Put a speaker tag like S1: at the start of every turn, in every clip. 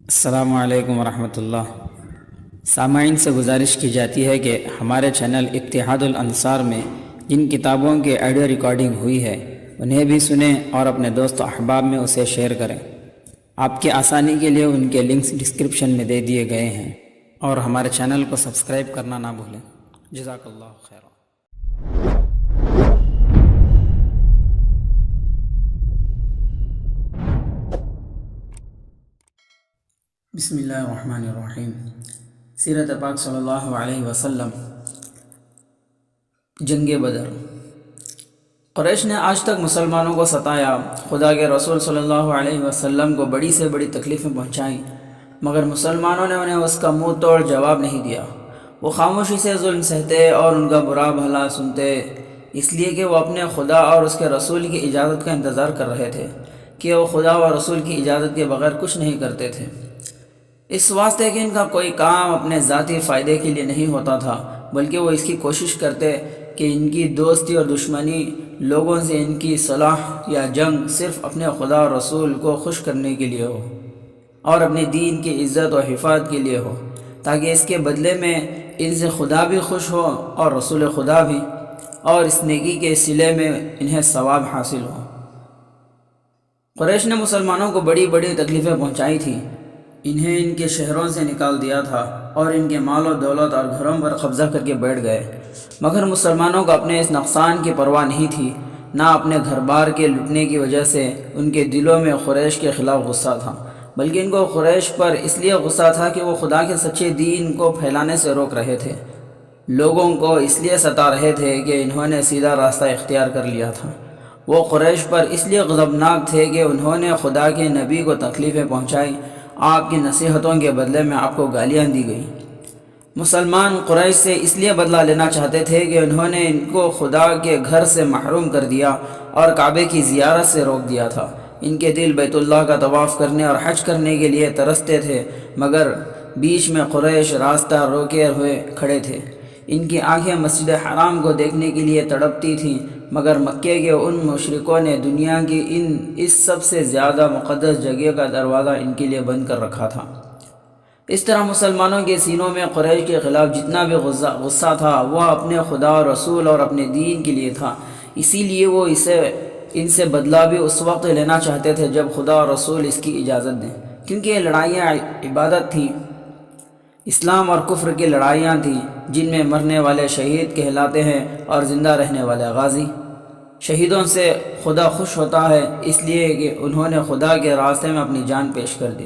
S1: السلام علیکم ورحمۃ اللہ۔ سامعین سے گزارش کی جاتی ہے کہ ہمارے چینل اتحاد الانصار میں جن کتابوں کی آڈیو ریکارڈنگ ہوئی ہے انہیں بھی سنیں اور اپنے دوست و احباب میں اسے شیئر کریں۔ آپ کی آسانی کے لیے ان کے لنکس ڈسکرپشن میں دے دیے گئے ہیں، اور ہمارے چینل کو سبسکرائب کرنا نہ بھولیں۔ جزاک اللہ خیر۔ بسم اللہ الرحمن الرحیم۔ سیرت پاک صلی اللہ علیہ وسلم۔ جنگ بدر۔ قریش نے آج تک مسلمانوں کو ستایا، خدا کے رسول صلی اللہ علیہ وسلم کو بڑی سے بڑی تکلیفیں پہنچائیں، مگر مسلمانوں نے انہیں اس کا منہ توڑ جواب نہیں دیا۔ وہ خاموشی سے ظلم سہتے اور ان کا برا بھلا سنتے، اس لیے کہ وہ اپنے خدا اور اس کے رسول کی اجازت کا انتظار کر رہے تھے کہ وہ خدا و رسول کی اجازت کے بغیر کچھ نہیں کرتے تھے، اس واسطے کہ ان کا کوئی کام اپنے ذاتی فائدے کے لیے نہیں ہوتا تھا، بلکہ وہ اس کی کوشش کرتے کہ ان کی دوستی اور دشمنی لوگوں سے ان کی صلاح یا جنگ صرف اپنے خدا اور رسول کو خوش کرنے کے لیے ہو اور اپنے دین کی عزت و حفاظت کے لیے ہو، تاکہ اس کے بدلے میں ان سے خدا بھی خوش ہو اور رسول خدا بھی، اور اس نیکی کے صلے میں انہیں ثواب حاصل ہو۔ قریش نے مسلمانوں کو بڑی بڑی تکلیفیں پہنچائی تھیں، انہیں ان کے شہروں سے نکال دیا تھا اور ان کے مال و دولت اور گھروں پر قبضہ کر کے بیٹھ گئے، مگر مسلمانوں کو اپنے اس نقصان کی پرواہ نہیں تھی، نہ اپنے گھر بار کے لٹنے کی وجہ سے ان کے دلوں میں قریش کے خلاف غصہ تھا، بلکہ ان کو قریش پر اس لیے غصہ تھا کہ وہ خدا کے سچے دین کو پھیلانے سے روک رہے تھے، لوگوں کو اس لیے ستا رہے تھے کہ انہوں نے سیدھا راستہ اختیار کر لیا تھا۔ وہ قریش پر اس لیے غضبناک تھے کہ انہوں نے خدا کے نبی کو تکلیفیں پہنچائیں، آپ کی نصیحتوں کے بدلے میں آپ کو گالیاں دی گئیں۔ مسلمان قریش سے اس لیے بدلہ لینا چاہتے تھے کہ انہوں نے ان کو خدا کے گھر سے محروم کر دیا اور کعبے کی زیارت سے روک دیا تھا۔ ان کے دل بیت اللہ کا طواف کرنے اور حج کرنے کے لیے ترستے تھے، مگر بیچ میں قریش راستہ روکے ہوئے کھڑے تھے۔ ان کی آنکھیں مسجد حرام کو دیکھنے کے لیے تڑپتی تھیں، مگر مکے کے ان مشرکوں نے دنیا کی اس سب سے زیادہ مقدس جگہ کا دروازہ ان کے لیے بند کر رکھا تھا۔ اس طرح مسلمانوں کے سینوں میں قریش کے خلاف جتنا بھی غصہ تھا وہ اپنے خدا اور رسول اور اپنے دین کے لیے تھا، اسی لیے وہ ان سے بدلہ بھی اس وقت لینا چاہتے تھے جب خدا اور رسول اس کی اجازت دیں، کیونکہ یہ لڑائیاں عبادت تھیں، اسلام اور کفر کی لڑائیاں تھیں، جن میں مرنے والے شہید کہلاتے ہیں اور زندہ رہنے والے غازی۔ شہیدوں سے خدا خوش ہوتا ہے، اس لیے کہ انہوں نے خدا کے راستے میں اپنی جان پیش کر دی،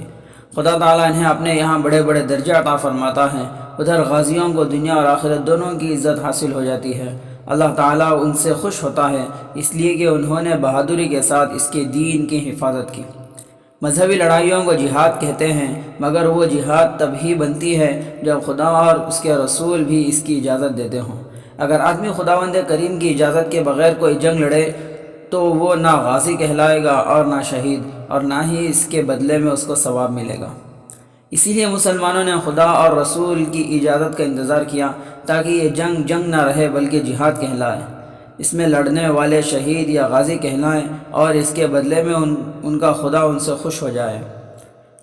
S1: خدا تعالیٰ انہیں اپنے یہاں بڑے بڑے درجہ عطا فرماتا ہے، ادھر غازیوں کو دنیا اور آخرت دونوں کی عزت حاصل ہو جاتی ہے۔ اللہ تعالیٰ ان سے خوش ہوتا ہے، اس لیے کہ انہوں نے بہادری کے ساتھ اس کے دین کی حفاظت کی۔ مذہبی لڑائیوں کو جہاد کہتے ہیں، مگر وہ جہاد تب ہی بنتی ہے جب خدا اور اس کے رسول بھی اس کی اجازت دیتے ہوں۔ اگر آدمی خداوند کریم کی اجازت کے بغیر کوئی جنگ لڑے تو وہ نہ غازی کہلائے گا اور نہ شہید، اور نہ ہی اس کے بدلے میں اس کو ثواب ملے گا۔ اسی لیے مسلمانوں نے خدا اور رسول کی اجازت کا انتظار کیا تاکہ یہ جنگ نہ رہے بلکہ جہاد کہلائے، اس میں لڑنے والے شہید یا غازی کہلائیں، اور اس کے بدلے میں ان کا خدا ان سے خوش ہو جائے۔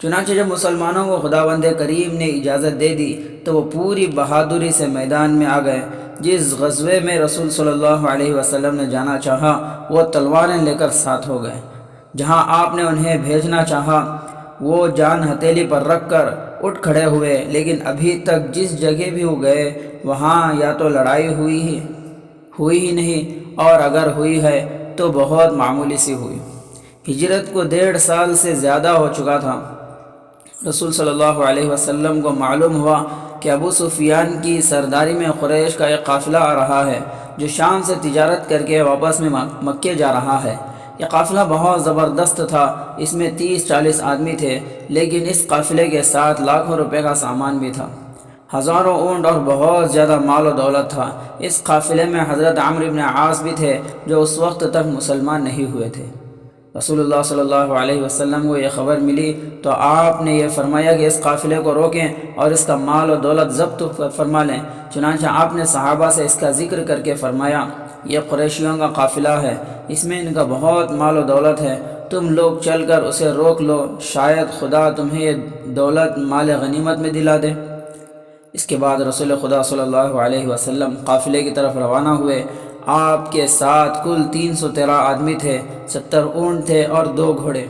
S1: چنانچہ جب مسلمانوں کو خداوند کریم نے اجازت دے دی تو وہ پوری بہادری سے میدان میں آ گئے۔ جس غزوے میں رسول صلی اللہ علیہ وسلم نے جانا چاہا وہ تلواریں لے کر ساتھ ہو گئے، جہاں آپ نے انہیں بھیجنا چاہا وہ جان ہتھیلی پر رکھ کر اٹھ کھڑے ہوئے، لیکن ابھی تک جس جگہ بھی وہ گئے وہاں یا تو لڑائی ہوئی ہی نہیں، اور اگر ہوئی ہے تو بہت معمولی سی ہوئی۔ ہجرت کو 1.5 سال سے زیادہ ہو چکا تھا۔ رسول صلی اللہ علیہ وسلم کو معلوم ہوا کہ ابو سفیان کی سرداری میں قریش کا ایک قافلہ آ رہا ہے جو شام سے تجارت کر کے واپس میں مکے جا رہا ہے۔ یہ قافلہ بہت زبردست تھا، اس میں 30-40 آدمی تھے، لیکن اس قافلے کے ساتھ لاکھوں روپے کا سامان بھی تھا، ہزاروں اونٹ اور بہت زیادہ مال و دولت تھا۔ اس قافلے میں حضرت عمرو بن عاص بھی تھے جو اس وقت تک مسلمان نہیں ہوئے تھے۔ رسول اللہ صلی اللہ علیہ وسلم کو یہ خبر ملی تو آپ نے یہ فرمایا کہ اس قافلے کو روکیں اور اس کا مال و دولت ضبط فرما لیں۔ چنانچہ آپ نے صحابہ سے اس کا ذکر کر کے فرمایا، یہ قریشیوں کا قافلہ ہے، اس میں ان کا بہت مال و دولت ہے، تم لوگ چل کر اسے روک لو، شاید خدا تمہیں یہ دولت مال غنیمت میں دلا دے۔ اس کے بعد رسول خدا صلی اللہ علیہ وسلم قافلے کی طرف روانہ ہوئے۔ آپ کے ساتھ کل 313 آدمی تھے، 70 اونٹ تھے اور 2 گھوڑے۔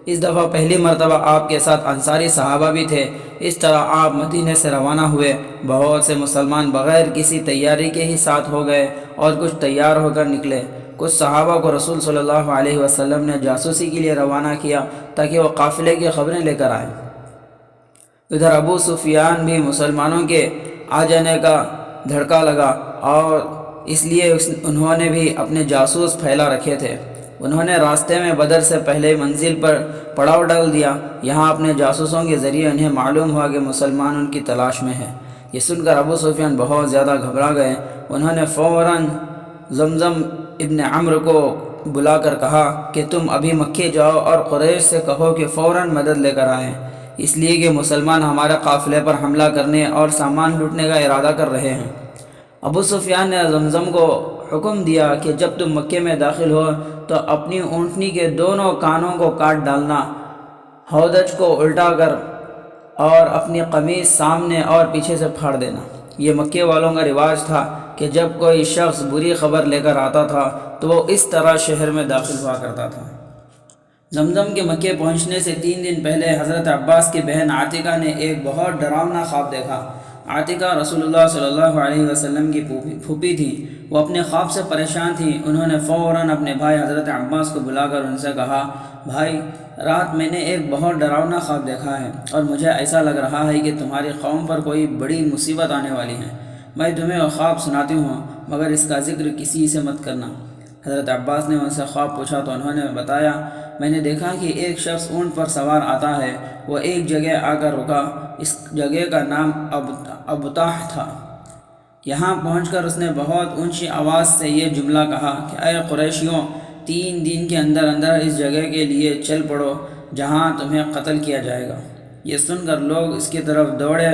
S1: اس دفعہ پہلی مرتبہ آپ کے ساتھ انصاری صحابہ بھی تھے۔ اس طرح آپ مدینے سے روانہ ہوئے۔ بہت سے مسلمان بغیر کسی تیاری کے ہی ساتھ ہو گئے اور کچھ تیار ہو کر نکلے۔ کچھ صحابہ کو رسول صلی اللہ علیہ وسلم نے جاسوسی کے لیے روانہ کیا تاکہ وہ قافلے کی خبریں لے کر آئیں۔ ادھر ابو سفیان بھی مسلمانوں کے آ جانے کا دھڑکا لگا اور اس لیے انہوں نے بھی اپنے جاسوس پھیلا رکھے تھے۔ انہوں نے راستے میں بدر سے پہلے منزل پر پڑاؤ ڈال دیا۔ یہاں اپنے جاسوسوں کے ذریعے انہیں معلوم ہوا کہ مسلمان ان کی تلاش میں ہے۔ یہ سن کر ابو سفیان بہت زیادہ گھبرا گئے۔ انہوں نے فوراً زمزم ابن عمرو کو بلا کر کہا کہ تم ابھی مکے جاؤ اور قریش سے کہو کہ فوراً مدد لے کر آئیں، اس لیے کہ مسلمان ہمارے قافلے پر حملہ کرنے اور سامان لوٹنے کا ارادہ کر رہے ہیں۔ ابو سفیان نے زمزم کو حکم دیا کہ جب تم مکے میں داخل ہو تو اپنی اونٹنی کے دونوں کانوں کو کاٹ ڈالنا، ہودج کو الٹا کر اور اپنی قمیص سامنے اور پیچھے سے پھاڑ دینا۔ یہ مکے والوں کا رواج تھا کہ جب کوئی شخص بری خبر لے کر آتا تھا تو وہ اس طرح شہر میں داخل ہوا کرتا تھا۔ زمزم کے مکے پہنچنے سے 3 دن پہلے حضرت عباس کی بہن عاتقہ نے ایک بہت ڈراؤنا خواب دیکھا۔ عاتقہ رسول اللہ صلی اللہ علیہ وسلم کی پھوپھی تھیں۔ وہ اپنے خواب سے پریشان تھیں۔ انہوں نے فوراً اپنے بھائی حضرت عباس کو بلا کر ان سے کہا، بھائی، رات میں نے ایک بہت ڈراؤنا خواب دیکھا ہے اور مجھے ایسا لگ رہا ہے کہ تمہاری قوم پر کوئی بڑی مصیبت آنے والی ہے۔ میں تمہیں وہ خواب سناتی ہوں مگر اس کا ذکر کسی سے مت کرنا۔ حضرت عباس نے ان سے خواب پوچھا تو انہوں نے بتایا، میں نے دیکھا کہ ایک شخص اونٹ پر سوار آتا ہے۔ وہ ایک جگہ آ کر رکا۔ اس جگہ کا نام ابطاح تھا۔ یہاں پہنچ کر اس نے بہت اونچی آواز سے یہ جملہ کہا کہ اے قریشیوں، 3 دن کے اندر اندر اس جگہ کے لیے چل پڑو جہاں تمہیں قتل کیا جائے گا۔ یہ سن کر لوگ اس کی طرف دوڑے۔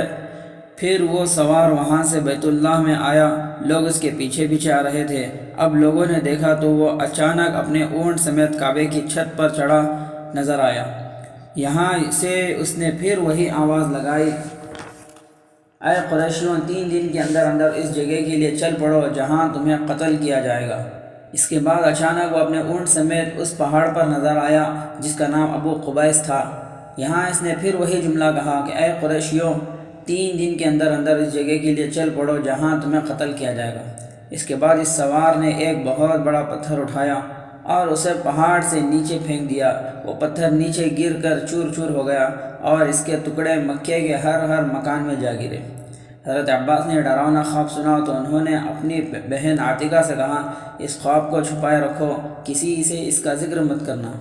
S1: پھر وہ سوار وہاں سے بیت اللہ میں آیا۔ لوگ اس کے پیچھے پیچھے آ رہے تھے۔ اب لوگوں نے دیکھا تو وہ اچانک اپنے اونٹ سمیت کعبے کی چھت پر چڑھا نظر آیا۔ یہاں سے اس نے پھر وہی آواز لگائی، اے قریشیوں، 3 دن کے اندر اندر اس جگہ کے لیے چل پڑو جہاں تمہیں قتل کیا جائے گا۔ اس کے بعد اچانک وہ اپنے اونٹ سمیت اس پہاڑ پر نظر آیا جس کا نام ابو قبیس تھا۔ یہاں اس نے پھر وہی جملہ کہا کہ اے قریشیوں، 3 دن کے اندر اندر اس جگہ کے لیے چل پڑو جہاں تمہیں قتل کیا جائے گا۔ اس کے بعد اس سوار نے ایک بہت بڑا پتھر اٹھایا اور اسے پہاڑ سے نیچے پھینک دیا۔ وہ پتھر نیچے گر کر چور چور ہو گیا اور اس کے ٹکڑے مکے کے ہر مکان میں جا گرے۔ حضرت عباس نے ڈراؤنا خواب سنا تو انہوں نے اپنی بہن عاتقہ سے کہا، اس خواب کو چھپائے رکھو، کسی سے اس کا ذکر مت کرنا۔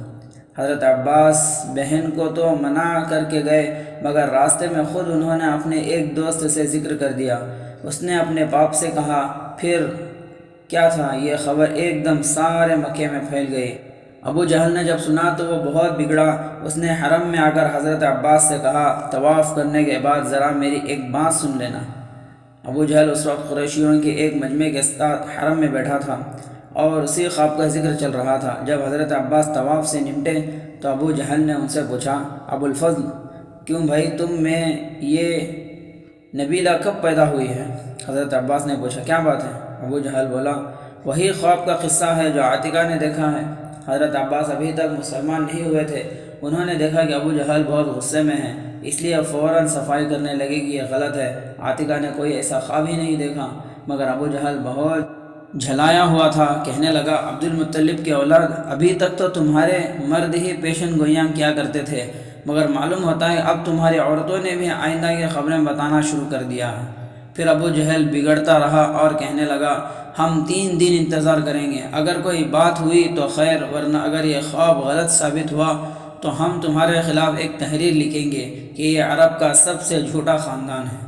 S1: حضرت عباس بہن کو تو منع کر کے گئے مگر راستے میں خود انہوں نے اپنے ایک دوست سے ذکر کر دیا۔ اس نے اپنے باپ سے کہا، پھر کیا تھا؟ یہ خبر ایک دم سارے مکے میں پھیل گئی۔ ابو جہل نے جب سنا تو وہ بہت بگڑا۔ اس نے حرم میں آ کر حضرت عباس سے کہا، طواف کرنے کے بعد ذرا میری ایک بات سن لینا۔ ابو جہل اس وقت قریشیوں کے ایک مجمع کے ساتھ حرم میں بیٹھا تھا اور اسی خواب کا ذکر چل رہا تھا۔ جب حضرت عباس طواف سے نمٹے تو ابو جہل نے ان سے پوچھا، ابو الفضل، کیوں بھائی تم میں یہ نبیلہ کب پیدا ہوئی ہے؟ حضرت عباس نے پوچھا، کیا بات ہے؟ ابو جہل بولا، وہی خواب کا قصہ ہے جو عاتقہ نے دیکھا ہے۔ حضرت عباس ابھی تک مسلمان نہیں ہوئے تھے۔ انہوں نے دیکھا کہ ابو جہل بہت غصے میں ہیں، اس لیے فوراً صفائی کرنے لگے کہ یہ غلط ہے، عاتقہ نے کوئی ایسا خواب ہی نہیں دیکھا۔ مگر ابو جہل بہت جھلایا ہوا تھا، کہنے لگا، عبد المطلب کی اولاد، ابھی تک تو تمہارے مرد ہی پیشن گوئیاں کیا کرتے تھے، مگر معلوم ہوتا ہے اب تمہاری عورتوں نے بھی آئندہ کی خبریں بتانا شروع کر دیا ہے۔ پھر ابو جہل بگڑتا رہا اور کہنے لگا، ہم 3 دن انتظار کریں گے، اگر کوئی بات ہوئی تو خیر، ورنہ اگر یہ خواب غلط ثابت ہوا تو ہم تمہارے خلاف ایک تحریر لکھیں گے کہ یہ عرب کا سب سے جھوٹا خاندان ہے۔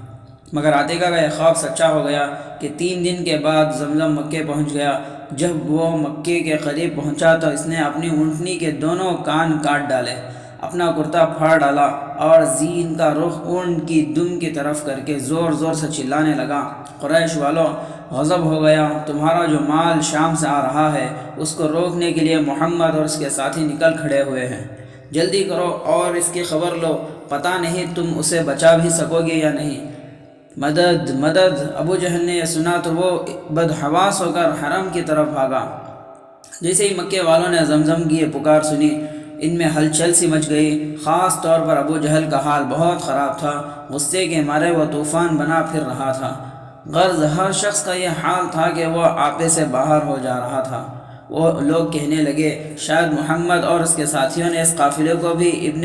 S1: مگر عاتقہ کا یہ خواب سچا ہو گیا کہ 3 دن کے بعد زمزم مکے پہنچ گیا۔ جب وہ مکے کے قریب پہنچا تو اس نے اپنی اونٹنی کے دونوں کان کاٹ ڈالے۔ اپنا کرتا پھاڑ ڈالا اور زین کا رخ اونٹ کی دم کی طرف کر کے زور زور سے چلانے لگا، قریش والوں غضب ہو گیا، تمہارا جو مال شام سے آ رہا ہے اس کو روکنے کے لیے محمد اور اس کے ساتھی نکل کھڑے ہوئے ہیں، جلدی کرو اور اس کی خبر لو، پتہ نہیں تم اسے بچا بھی سکو گے یا نہیں۔ مدد مدد! ابو جہل نے یہ سنا تو وہ بدحواس ہو کر حرم کی طرف بھاگا۔ جیسے ہی مکے والوں نے زمزم کی یہ پکار سنی، ان میں ہلچل سی مچ گئی، خاص طور پر ابو جہل کا حال بہت خراب تھا، غصے کے مارے وہ طوفان بنا پھر رہا تھا۔ غرض ہر شخص کا یہ حال تھا کہ وہ آپے سے باہر ہو جا رہا تھا۔ وہ لوگ کہنے لگے شاید محمد اور اس کے ساتھیوں نے اس قافلے کو بھی ابن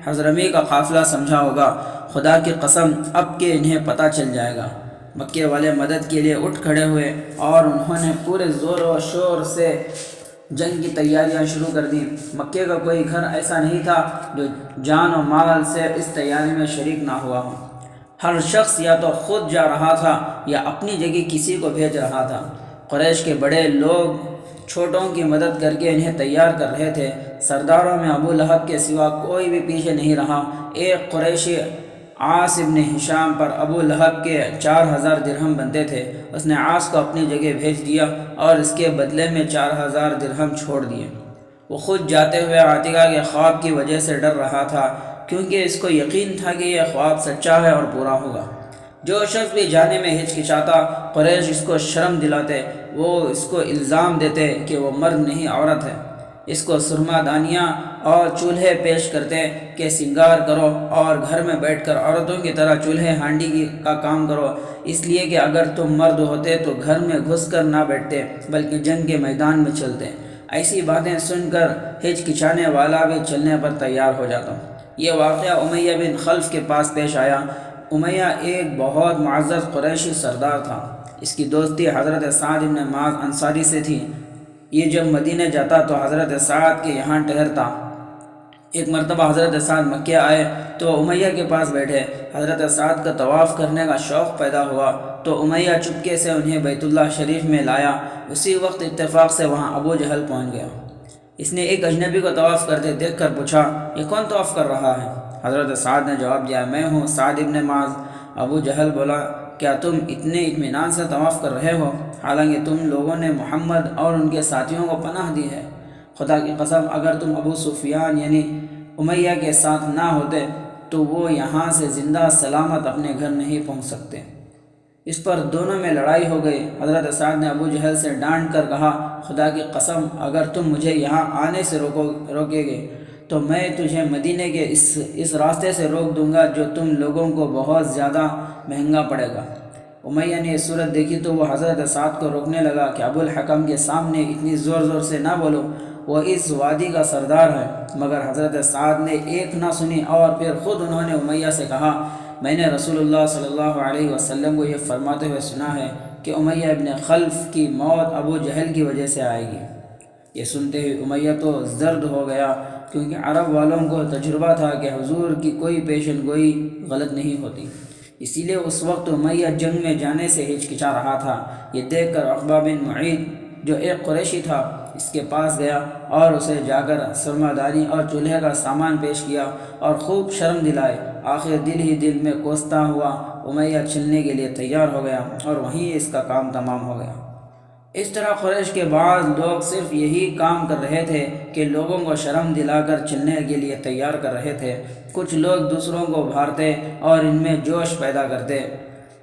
S1: حضرمی کا قافلہ سمجھا ہوگا، خدا کی قسم اب کہ انہیں پتہ چل جائے گا۔ مکے والے مدد کے لیے اٹھ کھڑے ہوئے اور انہوں نے پورے زور و شور سے جنگ کی تیاریاں شروع کر دیں۔ مکے کا کوئی گھر ایسا نہیں تھا جو جان و مال سے اس تیاری میں شریک نہ ہوا ہو۔ ہر شخص یا تو خود جا رہا تھا یا اپنی جگہ کسی کو بھیج رہا تھا۔ قریش کے بڑے لوگ چھوٹوں کی مدد کر کے انہیں تیار کر رہے تھے۔ سرداروں میں ابو لہب کے سوا کوئی بھی پیچھے نہیں رہا۔ ایک قریشی عاص ابن ہشام پر ابو لہب کے 4000 درہم بنتے تھے، اس نے عاص کو اپنی جگہ بھیج دیا اور اس کے بدلے میں 4000 درہم چھوڑ دیے۔ وہ خود جاتے ہوئے عاتقہ کے خواب کی وجہ سے ڈر رہا تھا، کیونکہ اس کو یقین تھا کہ یہ خواب سچا ہے اور پورا ہوگا۔ جو شخص بھی جانے میں ہچکچاتا، قریش اس کو شرم دلاتے، وہ اس کو الزام دیتے کہ وہ مرد نہیں عورت ہے۔ اس کو سرما دانیاں اور چولہے پیش کرتے کہ سنگار کرو اور گھر میں بیٹھ کر عورتوں کی طرح چولہے ہانڈی کا کام کرو، اس لیے کہ اگر تم مرد ہوتے تو گھر میں گھس کر نہ بیٹھتے بلکہ جنگ کے میدان میں چلتے۔ ایسی باتیں سن کر ہچکچانے والا بھی چلنے پر تیار ہو جاتا۔ یہ واقعہ امیہ بن خلف کے پاس پیش آیا۔ امیہ ایک بہت معزز قریشی سردار تھا۔ اس کی دوستی حضرت سعد بن معاذ انصاری سے تھی۔ یہ جب مدینہ جاتا تو حضرت سعد کے یہاں ٹھہرتا۔ ایک مرتبہ حضرت سعد مکہ آئے تو امیہ کے پاس بیٹھے۔ حضرت سعد کا طواف کرنے کا شوق پیدا ہوا تو امیہ چپکے سے انہیں بیت اللہ شریف میں لایا۔ اسی وقت اتفاق سے وہاں ابو جہل پہنچ گیا۔ اس نے ایک اجنبی کو طواف کرتے دیکھ کر پوچھا، یہ کون طواف کر رہا ہے؟ حضرت سعد نے جواب دیا، میں ہوں سعد ابن معاذ۔ ابو جہل بولا، کیا تم اتنے اطمینان سے طواف کر رہے ہو حالانکہ تم لوگوں نے محمد اور ان کے ساتھیوں کو پناہ دی ہے؟ خدا کی قسم اگر تم ابو سفیان یعنی امیہ کے ساتھ نہ ہوتے تو وہ یہاں سے زندہ سلامت اپنے گھر نہیں پہنچ سکتے۔ اس پر دونوں میں لڑائی ہو گئی۔ حضرت سعد نے ابو جہل سے ڈانٹ کر کہا، خدا کی قسم اگر تم مجھے یہاں آنے سے روکے گے تو میں تجھے مدینے کے اس راستے سے روک دوں گا جو تم لوگوں کو بہت زیادہ مہنگا پڑے گا۔ امیہ نے یہ صورت دیکھی تو وہ حضرت سعد کو روکنے لگا کہ ابو الحکم کے سامنے اتنی زور زور سے نہ بولو، وہ اس وادی کا سردار ہے۔ مگر حضرت سعد نے ایک نہ سنی اور پھر خود انہوں نے امیہ سے کہا، میں نے رسول اللہ صلی اللہ علیہ وسلم کو یہ فرماتے ہوئے سنا ہے کہ امیہ ابن خلف کی موت ابو جہل کی وجہ سے آئے گی۔ یہ سنتے ہی امیہ تو زرد ہو گیا، کیونکہ عرب والوں کو تجربہ تھا کہ حضور کی کوئی پیشن گوئی غلط نہیں ہوتی، اسی لیے اس وقت امیہ جنگ میں جانے سے ہچکچا رہا تھا۔ یہ دیکھ کر عقبہ بن معیط جو ایک قریشی تھا اس کے پاس گیا اور اسے جا کر سرما دانی اور چولہے کا سامان پیش کیا اور خوب شرم دلائے۔ آخر دل ہی دل میں کوستا ہوا امیہ چلنے کے لیے تیار ہو گیا اور وہیں اس کا کام تمام ہو گیا۔ اس طرح قریش کے بعض لوگ صرف یہی کام کر رہے تھے کہ لوگوں کو شرم دلا کر چلنے کے لیے تیار کر رہے تھے۔ کچھ لوگ دوسروں کو بھارتے اور ان میں جوش پیدا کرتے۔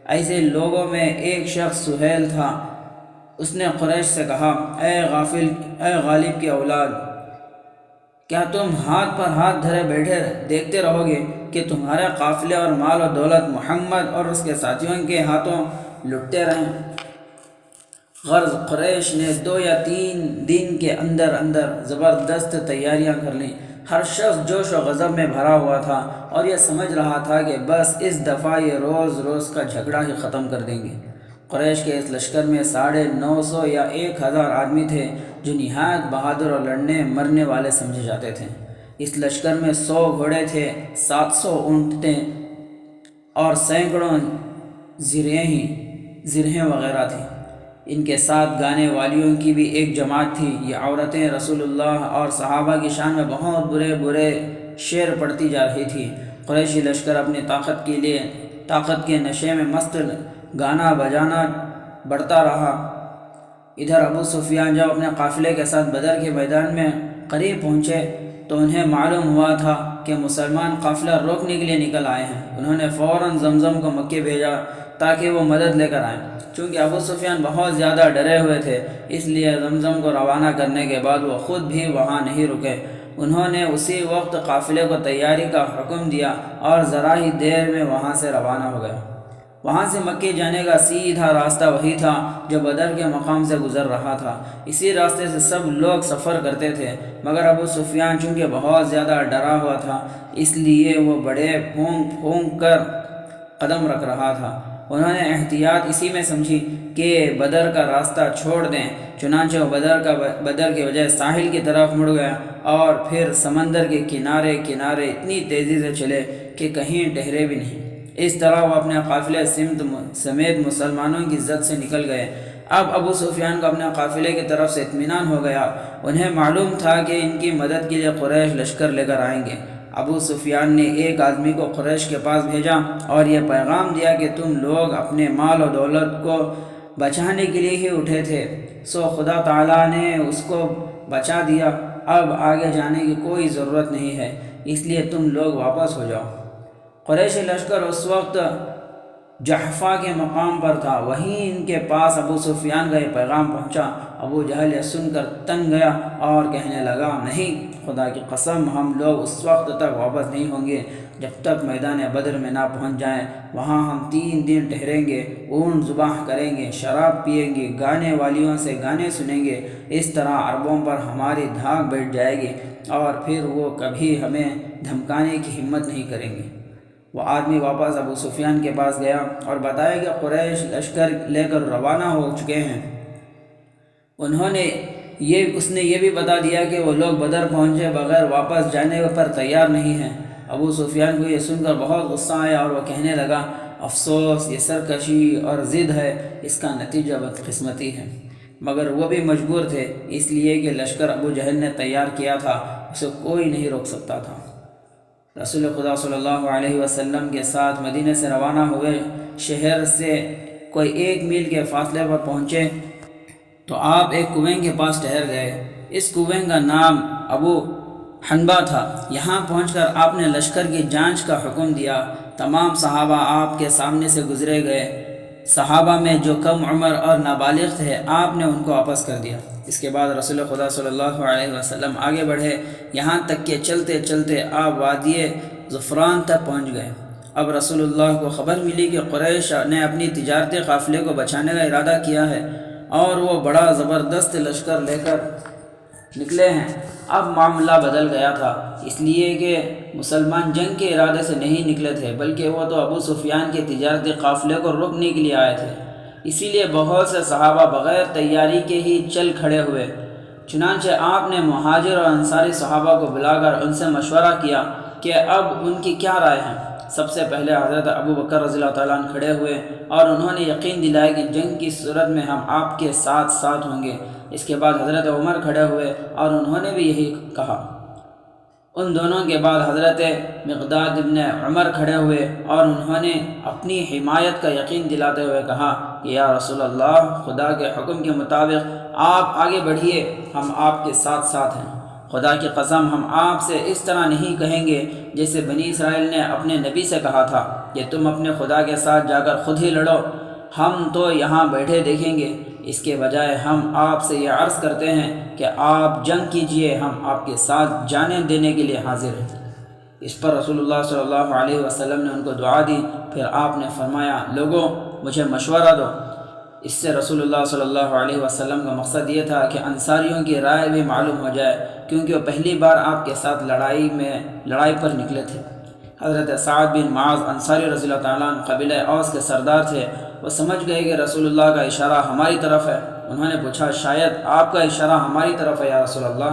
S1: ایسے لوگوں میں ایک شخص سہیل تھا۔ اس نے قریش سے کہا، اے غالب کی اولاد، کیا تم ہاتھ پر ہاتھ دھرے بیٹھے دیکھتے رہو گے کہ تمہارے قافلے اور مال و دولت محمد اور اس کے ساتھیوں کے ہاتھوں لٹتے رہیں؟ غرض قریش نے 2 یا 3 دن کے اندر زبردست تیاریاں کر لیں۔ ہر شخص جوش و غضب میں بھرا ہوا تھا اور یہ سمجھ رہا تھا کہ بس اس دفعہ یہ روز روز کا جھگڑا ہی ختم کر دیں گے۔ قریش کے اس لشکر میں 950 یا 1000 آدمی تھے جو نہایت بہادر اور لڑنے مرنے والے سمجھے جاتے تھے۔ اس لشکر میں 100 گھوڑے تھے، 700 اونٹیں اور سینکڑوں زرہیں وغیرہ تھیں۔ ان کے ساتھ گانے والیوں کی بھی ایک جماعت تھی۔ یہ عورتیں رسول اللہ اور صحابہ کی شان میں بہت برے شعر پڑھتی جا رہی تھی۔ قریشی لشکر اپنی طاقت کے نشے میں مست گانا بجانا بڑھتا رہا۔ ادھر ابو سفیان جب اپنے قافلے کے ساتھ بدر کے میدان میں قریب پہنچے تو انہیں معلوم ہوا تھا کہ مسلمان قافلہ روکنے کے لیے نکل آئے ہیں۔ انہوں نے فوراً زمزم کو مکے بھیجا تاکہ وہ مدد لے کر آئیں۔ چونکہ ابو سفیان بہت زیادہ ڈرے ہوئے تھے، اس لیے زمزم کو روانہ کرنے کے بعد وہ خود بھی وہاں نہیں رکے۔ انہوں نے اسی وقت قافلے کو تیاری کا حکم دیا اور ذرا ہی دیر میں وہاں سے روانہ ہو گئے۔ وہاں سے مکے جانے کا سیدھا راستہ وہی تھا جو بدر کے مقام سے گزر رہا تھا۔ اسی راستے سے سب لوگ سفر کرتے تھے، مگر ابو سفیان چونکہ بہت زیادہ ڈرا ہوا تھا اس لیے وہ بڑے پھونک کر قدم رکھ رہا تھا۔ انہوں نے احتیاط اسی میں سمجھی کہ بدر کا راستہ چھوڑ دیں، چنانچہ وہ بدر کے بجائے ساحل کی طرف مڑ گیا اور پھر سمندر کے کنارے اتنی تیزی سے چلے کہ کہیں ٹھہرے بھی نہیں۔ اس طرح وہ اپنے قافلے سمیت مسلمانوں کی زد سے نکل گئے۔ اب ابو سفیان کو اپنے قافلے کی طرف سے اطمینان ہو گیا۔ انہیں معلوم تھا کہ ان کی مدد کے لیے قریش لشکر لے کر آئیں گے۔ ابو سفیان نے ایک آدمی کو قریش کے پاس بھیجا اور یہ پیغام دیا کہ تم لوگ اپنے مال و دولت کو بچانے کے لیے ہی اٹھے تھے، سو خدا تعالیٰ نے اس کو بچا دیا، اب آگے جانے کی کوئی ضرورت نہیں ہے، اس لیے تم لوگ واپس ہو جاؤ۔ قریشی لشکر اس وقت جحفہ کے مقام پر تھا، وہیں ان کے پاس ابو سفیان کا یہ پیغام پہنچا۔ ابو جہل یہ سن کر تنگ گیا اور کہنے لگا، نہیں، خدا کی قسم ہم لوگ اس وقت تک واپس نہیں ہوں گے جب تک میدان بدر میں نہ پہنچ جائیں۔ وہاں ہم 3 دن ٹھہریں گے، اونٹ ذبح کریں گے، شراب پئیں گے، گانے والیوں سے گانے سنیں گے۔ اس طرح عربوں پر ہماری دھاک بیٹھ جائے گی اور پھر وہ کبھی ہمیں دھمکانے کی ہمت نہیں کریں گے۔ وہ آدمی واپس ابو سفیان کے پاس گیا اور بتایا کہ قریش لشکر لے کر روانہ ہو چکے ہیں۔ اس نے یہ بھی بتا دیا کہ وہ لوگ بدر پہنچے بغیر واپس جانے پر تیار نہیں ہیں۔ ابو سفیان کو یہ سن کر بہت غصہ آیا اور وہ کہنے لگا، افسوس، یہ سرکشی اور ضد ہے، اس کا نتیجہ بدقسمتی ہے۔ مگر وہ بھی مجبور تھے، اس لیے کہ لشکر ابو جہل نے تیار کیا تھا، اسے کوئی نہیں روک سکتا تھا۔ رسول خدا صلی اللہ علیہ وسلم کے ساتھ مدینہ سے روانہ ہوئے۔ شہر سے کوئی 1 میل کے فاصلے پر پہنچے تو آپ ایک کنویں کے پاس ٹھہر گئے۔ اس کنویں کا نام ابو حنبہ تھا۔ یہاں پہنچ کر آپ نے لشکر کی جانچ کا حکم دیا۔ تمام صحابہ آپ کے سامنے سے گزرے گئے۔ صحابہ میں جو کم عمر اور نابالغ تھے آپ نے ان کو واپس کر دیا۔ اس کے بعد رسول خدا صلی اللہ علیہ وسلم آگے بڑھے، یہاں تک کہ چلتے چلتے آپ وادی ظفران تک پہنچ گئے۔ اب رسول اللہ کو خبر ملی کہ قریش نے اپنی تجارتی قافلے کو بچانے کا ارادہ کیا ہے اور وہ بڑا زبردست لشکر لے کر نکلے ہیں۔ اب معاملہ بدل گیا تھا، اس لیے کہ مسلمان جنگ کے ارادے سے نہیں نکلے تھے، بلکہ وہ تو ابو سفیان کے تجارتی قافلے کو روکنے کے لیے آئے تھے۔ اسی لیے بہت سے صحابہ بغیر تیاری کے ہی چل کھڑے ہوئے۔ چنانچہ آپ نے مہاجر اور انصاری صحابہ کو بلا کر ان سے مشورہ کیا کہ اب ان کی کیا رائے ہے۔ سب سے پہلے حضرت ابو بکر رضی اللہ تعالیٰ عنہ کھڑے ہوئے اور انہوں نے یقین دلایا کہ جنگ کی صورت میں ہم آپ کے ساتھ ہوں گے۔ اس کے بعد حضرت عمر کھڑے ہوئے اور انہوں نے بھی یہی کہا۔ ان دونوں کے بعد حضرت مقداد ابن عمر کھڑے ہوئے اور انہوں نے اپنی حمایت کا یقین دلاتے ہوئے کہا کہ یا رسول اللہ، خدا کے حکم کے مطابق آپ آگے بڑھیے، ہم آپ کے ساتھ ہیں۔ خدا کی قسم ہم آپ سے اس طرح نہیں کہیں گے جیسے بنی اسرائیل نے اپنے نبی سے کہا تھا کہ تم اپنے خدا کے ساتھ جا کر خود ہی لڑو، ہم تو یہاں بیٹھے دیکھیں گے۔ اس کے بجائے ہم آپ سے یہ عرض کرتے ہیں کہ آپ جنگ کیجئے، ہم آپ کے ساتھ جانیں دینے کے لیے حاضر ہیں۔ اس پر رسول اللہ صلی اللہ علیہ وسلم نے ان کو دعا دی۔ پھر آپ نے فرمایا، لوگوں مجھے مشورہ دو۔ اس سے رسول اللہ صلی اللہ علیہ وسلم کا مقصد یہ تھا کہ انصاریوں کی رائے بھی معلوم ہو جائے، کیونکہ وہ پہلی بار آپ کے ساتھ لڑائی پر نکلے تھے۔ حضرت سعد بن معاذ انصاری رضی اللہ تعالیٰ عنہ قبیلہ اوس کے سردار تھے۔ وہ سمجھ گئے کہ رسول اللہ کا اشارہ ہماری طرف ہے۔ انہوں نے پوچھا، شاید آپ کا اشارہ ہماری طرف ہے یا رسول اللہ؟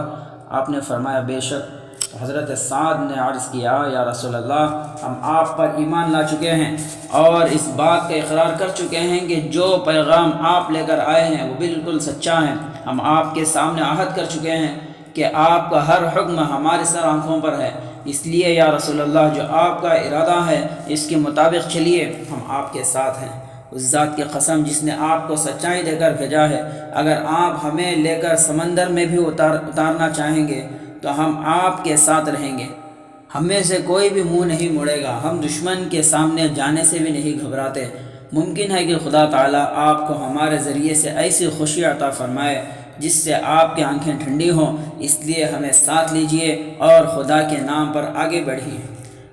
S1: آپ نے فرمایا، بے شک۔ حضرت سعد نے عرض کیا، یا رسول اللہ، ہم آپ پر ایمان لا چکے ہیں اور اس بات کا اقرار کر چکے ہیں کہ جو پیغام آپ لے کر آئے ہیں وہ بالکل سچا ہے۔ ہم آپ کے سامنے عہد کر چکے ہیں کہ آپ کا ہر حکم ہمارے سر آنکھوں پر ہے۔ اس لیے یا رسول اللہ جو آپ کا ارادہ ہے اس کے مطابق چلیے، ہم آپ کے ساتھ ہیں۔ اس ذات کی قسم جس نے آپ کو سچائی دے کر بھیجا ہے، اگر آپ ہمیں لے کر سمندر میں بھی اتارنا چاہیں گے تو ہم آپ کے ساتھ رہیں گے۔ ہم میں سے کوئی بھی منہ نہیں موڑے گا، ہم دشمن کے سامنے جانے سے بھی نہیں گھبراتے۔ ممکن ہے کہ خدا تعالیٰ آپ کو ہمارے ذریعے سے ایسی خوشی عطا فرمائے جس سے آپ کی آنکھیں ٹھنڈی ہوں، اس لیے ہمیں ساتھ لیجئے اور خدا کے نام پر آگے بڑھیے۔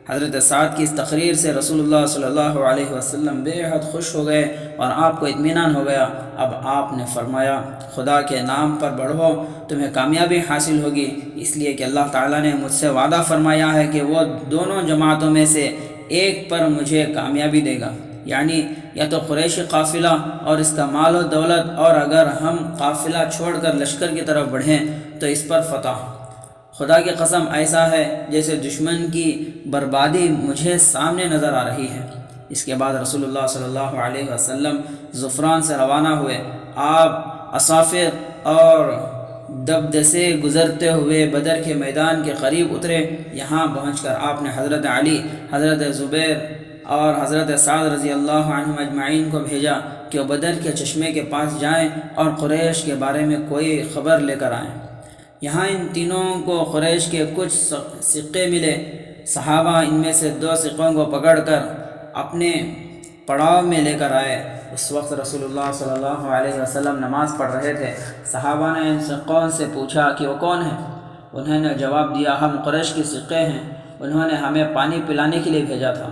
S1: حضرت سعد کی اس تقریر سے رسول اللہ صلی اللہ علیہ وسلم بے حد خوش ہو گئے اور آپ کو اطمینان ہو گیا۔ اب آپ نے فرمایا، خدا کے نام پر بڑھو، تمہیں کامیابی حاصل ہوگی، اس لیے کہ اللہ تعالیٰ نے مجھ سے وعدہ فرمایا ہے کہ وہ دونوں جماعتوں میں سے ایک پر مجھے کامیابی دے گا، یعنی یا تو قریشی قافلہ اور اس کا مال و دولت، اور اگر ہم قافلہ چھوڑ کر لشکر کی طرف بڑھیں تو اس پر فتح۔ خدا کی قسم ایسا ہے جیسے دشمن کی بربادی مجھے سامنے نظر آ رہی ہے۔ اس کے بعد رسول اللہ صلی اللہ علیہ وسلم ظفران سے روانہ ہوئے۔ آپ اصافر اور دبدبے سے گزرتے ہوئے بدر کے میدان کے قریب اترے۔ یہاں پہنچ کر آپ نے حضرت علی، حضرت زبیر اور حضرت سعد رضی اللہ عنہم اجمعین کو بھیجا کہ وہ بدر کے چشمے کے پاس جائیں اور قریش کے بارے میں کوئی خبر لے کر آئیں۔ یہاں ان تینوں کو قریش کے کچھ سکے ملے۔ صحابہ ان میں سے 2 سکوں کو پکڑ کر اپنے پڑاؤ میں لے کر آئے۔ اس وقت رسول اللہ صلی اللہ علیہ وسلم نماز پڑھ رہے تھے۔ صحابہ نے ان سکوں سے پوچھا کہ وہ کون ہیں؟ انہوں نے جواب دیا، ہم قریش کے سکے ہیں، انہوں نے ہمیں پانی پلانے کے لیے بھیجا تھا۔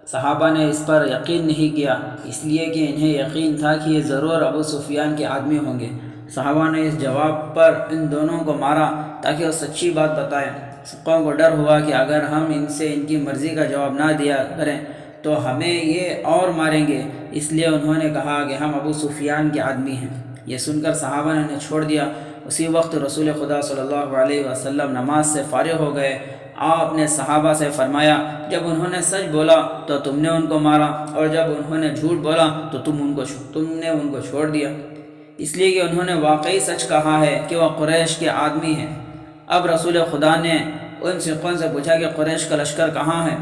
S1: صحابہ نے اس پر یقین نہیں کیا، اس لیے کہ انہیں یقین تھا کہ یہ ضرور ابو سفیان کے آدمی ہوں گے۔ صحابہ نے اس جواب پر ان دونوں کو مارا تاکہ وہ سچی بات بتائیں۔ سکوں کو ڈر ہوا کہ اگر ہم ان سے ان کی مرضی کا جواب نہ دیا کریں تو ہمیں یہ اور ماریں گے، اس لیے انہوں نے کہا کہ ہم ابو سفیان کے آدمی ہیں۔ یہ سن کر صحابہ نے انہیں چھوڑ دیا۔ اسی وقت رسول خدا صلی اللہ علیہ وسلم نماز سے فارغ ہو گئے۔ آپ نے صحابہ سے فرمایا، جب انہوں نے سچ بولا تو تم نے ان کو مارا، اور جب انہوں نے جھوٹ بولا تو تم نے ان کو چھوڑ دیا، اس لیے کہ انہوں نے واقعی سچ کہا ہے کہ وہ قریش کے آدمی ہیں۔ اب رسول خدا نے ان سکوں سے پوچھا کہ قریش کا لشکر کہاں ہے؟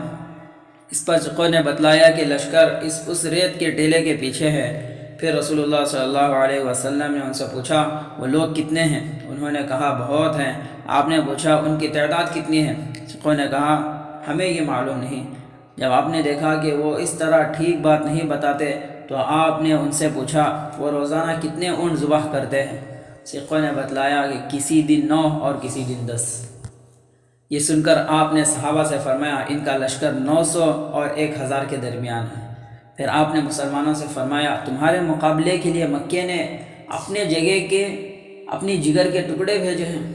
S1: اس پر سکوں نے بتلایا کہ لشکر اس ریت کے ٹیلے کے پیچھے ہے۔ پھر رسول اللہ صلی اللہ علیہ وسلم نے ان سے پوچھا، وہ لوگ کتنے ہیں؟ انہوں نے کہا، بہت ہیں۔ آپ نے پوچھا، ان کی تعداد کتنی ہے؟ سکوں نے کہا، ہمیں یہ معلوم نہیں۔ جب آپ نے دیکھا کہ وہ اس طرح ٹھیک بات نہیں بتاتے تو آپ نے ان سے پوچھا، وہ روزانہ کتنے اونٹ ذبح کرتے ہیں؟ سکوں نے بتلایا کہ کسی دن 9 اور کسی دن 10۔ یہ سن کر آپ نے صحابہ سے فرمایا، ان کا لشکر 900 اور 1000 کے درمیان ہے۔ پھر آپ نے مسلمانوں سے فرمایا، تمہارے مقابلے کے لیے مکے نے اپنی جگر کے ٹکڑے بھیجے ہیں۔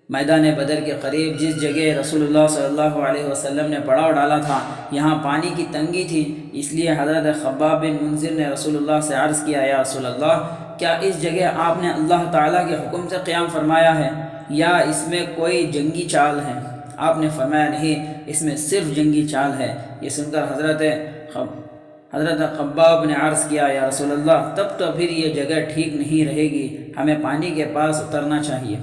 S1: میدان بدر کے قریب جس جگہ رسول اللہ صلی اللہ علیہ وسلم نے پڑاؤ ڈالا تھا، یہاں پانی کی تنگی تھی، اس لیے حضرت خباب بن منذر نے رسول اللہ سے عرض کیا، یا رسول اللہ، کیا اس جگہ آپ نے اللہ تعالیٰ کے حکم سے قیام فرمایا ہے یا اس میں کوئی جنگی چال ہے؟ آپ نے فرمایا، نہیں، اس میں صرف جنگی چال ہے۔ یہ سن کر حضرت خباب نے عرض کیا، یا رسول اللہ، تب تو پھر یہ جگہ ٹھیک نہیں رہے گی، ہمیں پانی کے پاس اترنا چاہیے،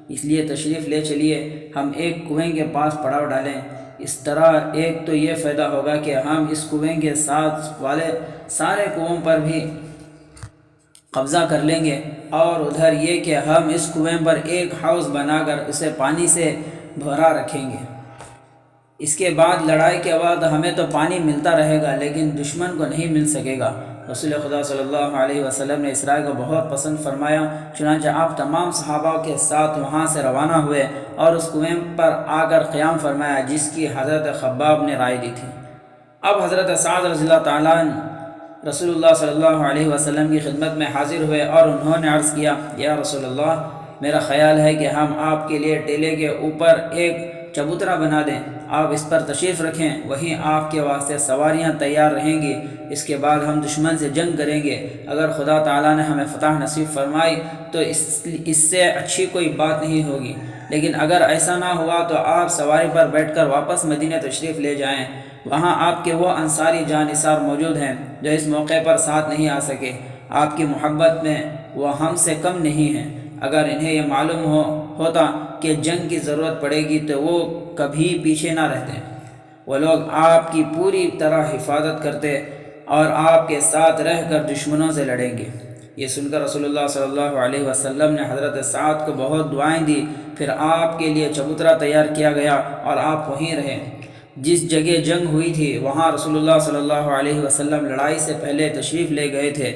S1: اس لیے تشریف لے چلیے، ہم ایک کنویں کے پاس پڑاؤ ڈالیں۔ اس طرح ایک تو یہ فائدہ ہوگا کہ ہم اس کنویں کے ساتھ والے سارے کنووں پر بھی قبضہ کر لیں گے، اور ادھر یہ کہ ہم اس کنویں پر ایک حوض بنا کر اسے پانی سے بھرا رکھیں گے۔ اس کے بعد لڑائی کے بعد ہمیں تو پانی ملتا رہے گا لیکن دشمن کو نہیں مل سکے گا۔ رسول خدا صلی اللہ علیہ وسلم نے اس رائے کو بہت پسند فرمایا، چنانچہ آپ تمام صحابہ کے ساتھ وہاں سے روانہ ہوئے اور اس کنویں پر آ کر قیام فرمایا جس کی حضرت خباب نے رائے دی تھی۔ اب حضرت سعد رضی اللہ تعالیٰ رسول اللہ صلی اللہ علیہ وسلم کی خدمت میں حاضر ہوئے اور انہوں نے عرض کیا، یا رسول اللہ، میرا خیال ہے کہ ہم آپ کے لیے ٹیلے کے اوپر ایک چبوترا بنا دیں، آپ اس پر تشریف رکھیں، وہیں آپ کے واسطے سواریاں تیار رہیں گی، اس کے بعد ہم دشمن سے جنگ کریں گے، اگر خدا تعالیٰ نے ہمیں فتح نصیب فرمائی تو اس سے اچھی کوئی بات نہیں ہوگی، لیکن اگر ایسا نہ ہوا تو آپ سواری پر بیٹھ کر واپس مدینہ تشریف لے جائیں، وہاں آپ کے وہ انصاری جانثار موجود ہیں جو اس موقع پر ساتھ نہیں آ سکے، آپ کی محبت میں وہ ہم سے کم نہیں ہیں، اگر انہیں یہ معلوم ہو ہوتا کہ جنگ کی ضرورت پڑے گی تو وہ کبھی پیچھے نہ رہتے۔ وہ لوگ آپ کی پوری طرح حفاظت کرتے اور آپ کے ساتھ رہ کر دشمنوں سے لڑیں گے۔ یہ سن کر رسول اللہ صلی اللہ علیہ وسلم نے حضرت سعد کو بہت دعائیں دی۔ پھر آپ کے لیے چبوترا تیار کیا گیا اور آپ وہیں رہے۔ جس جگہ جنگ ہوئی تھی وہاں رسول اللہ صلی اللہ علیہ وسلم لڑائی سے پہلے تشریف لے گئے تھے۔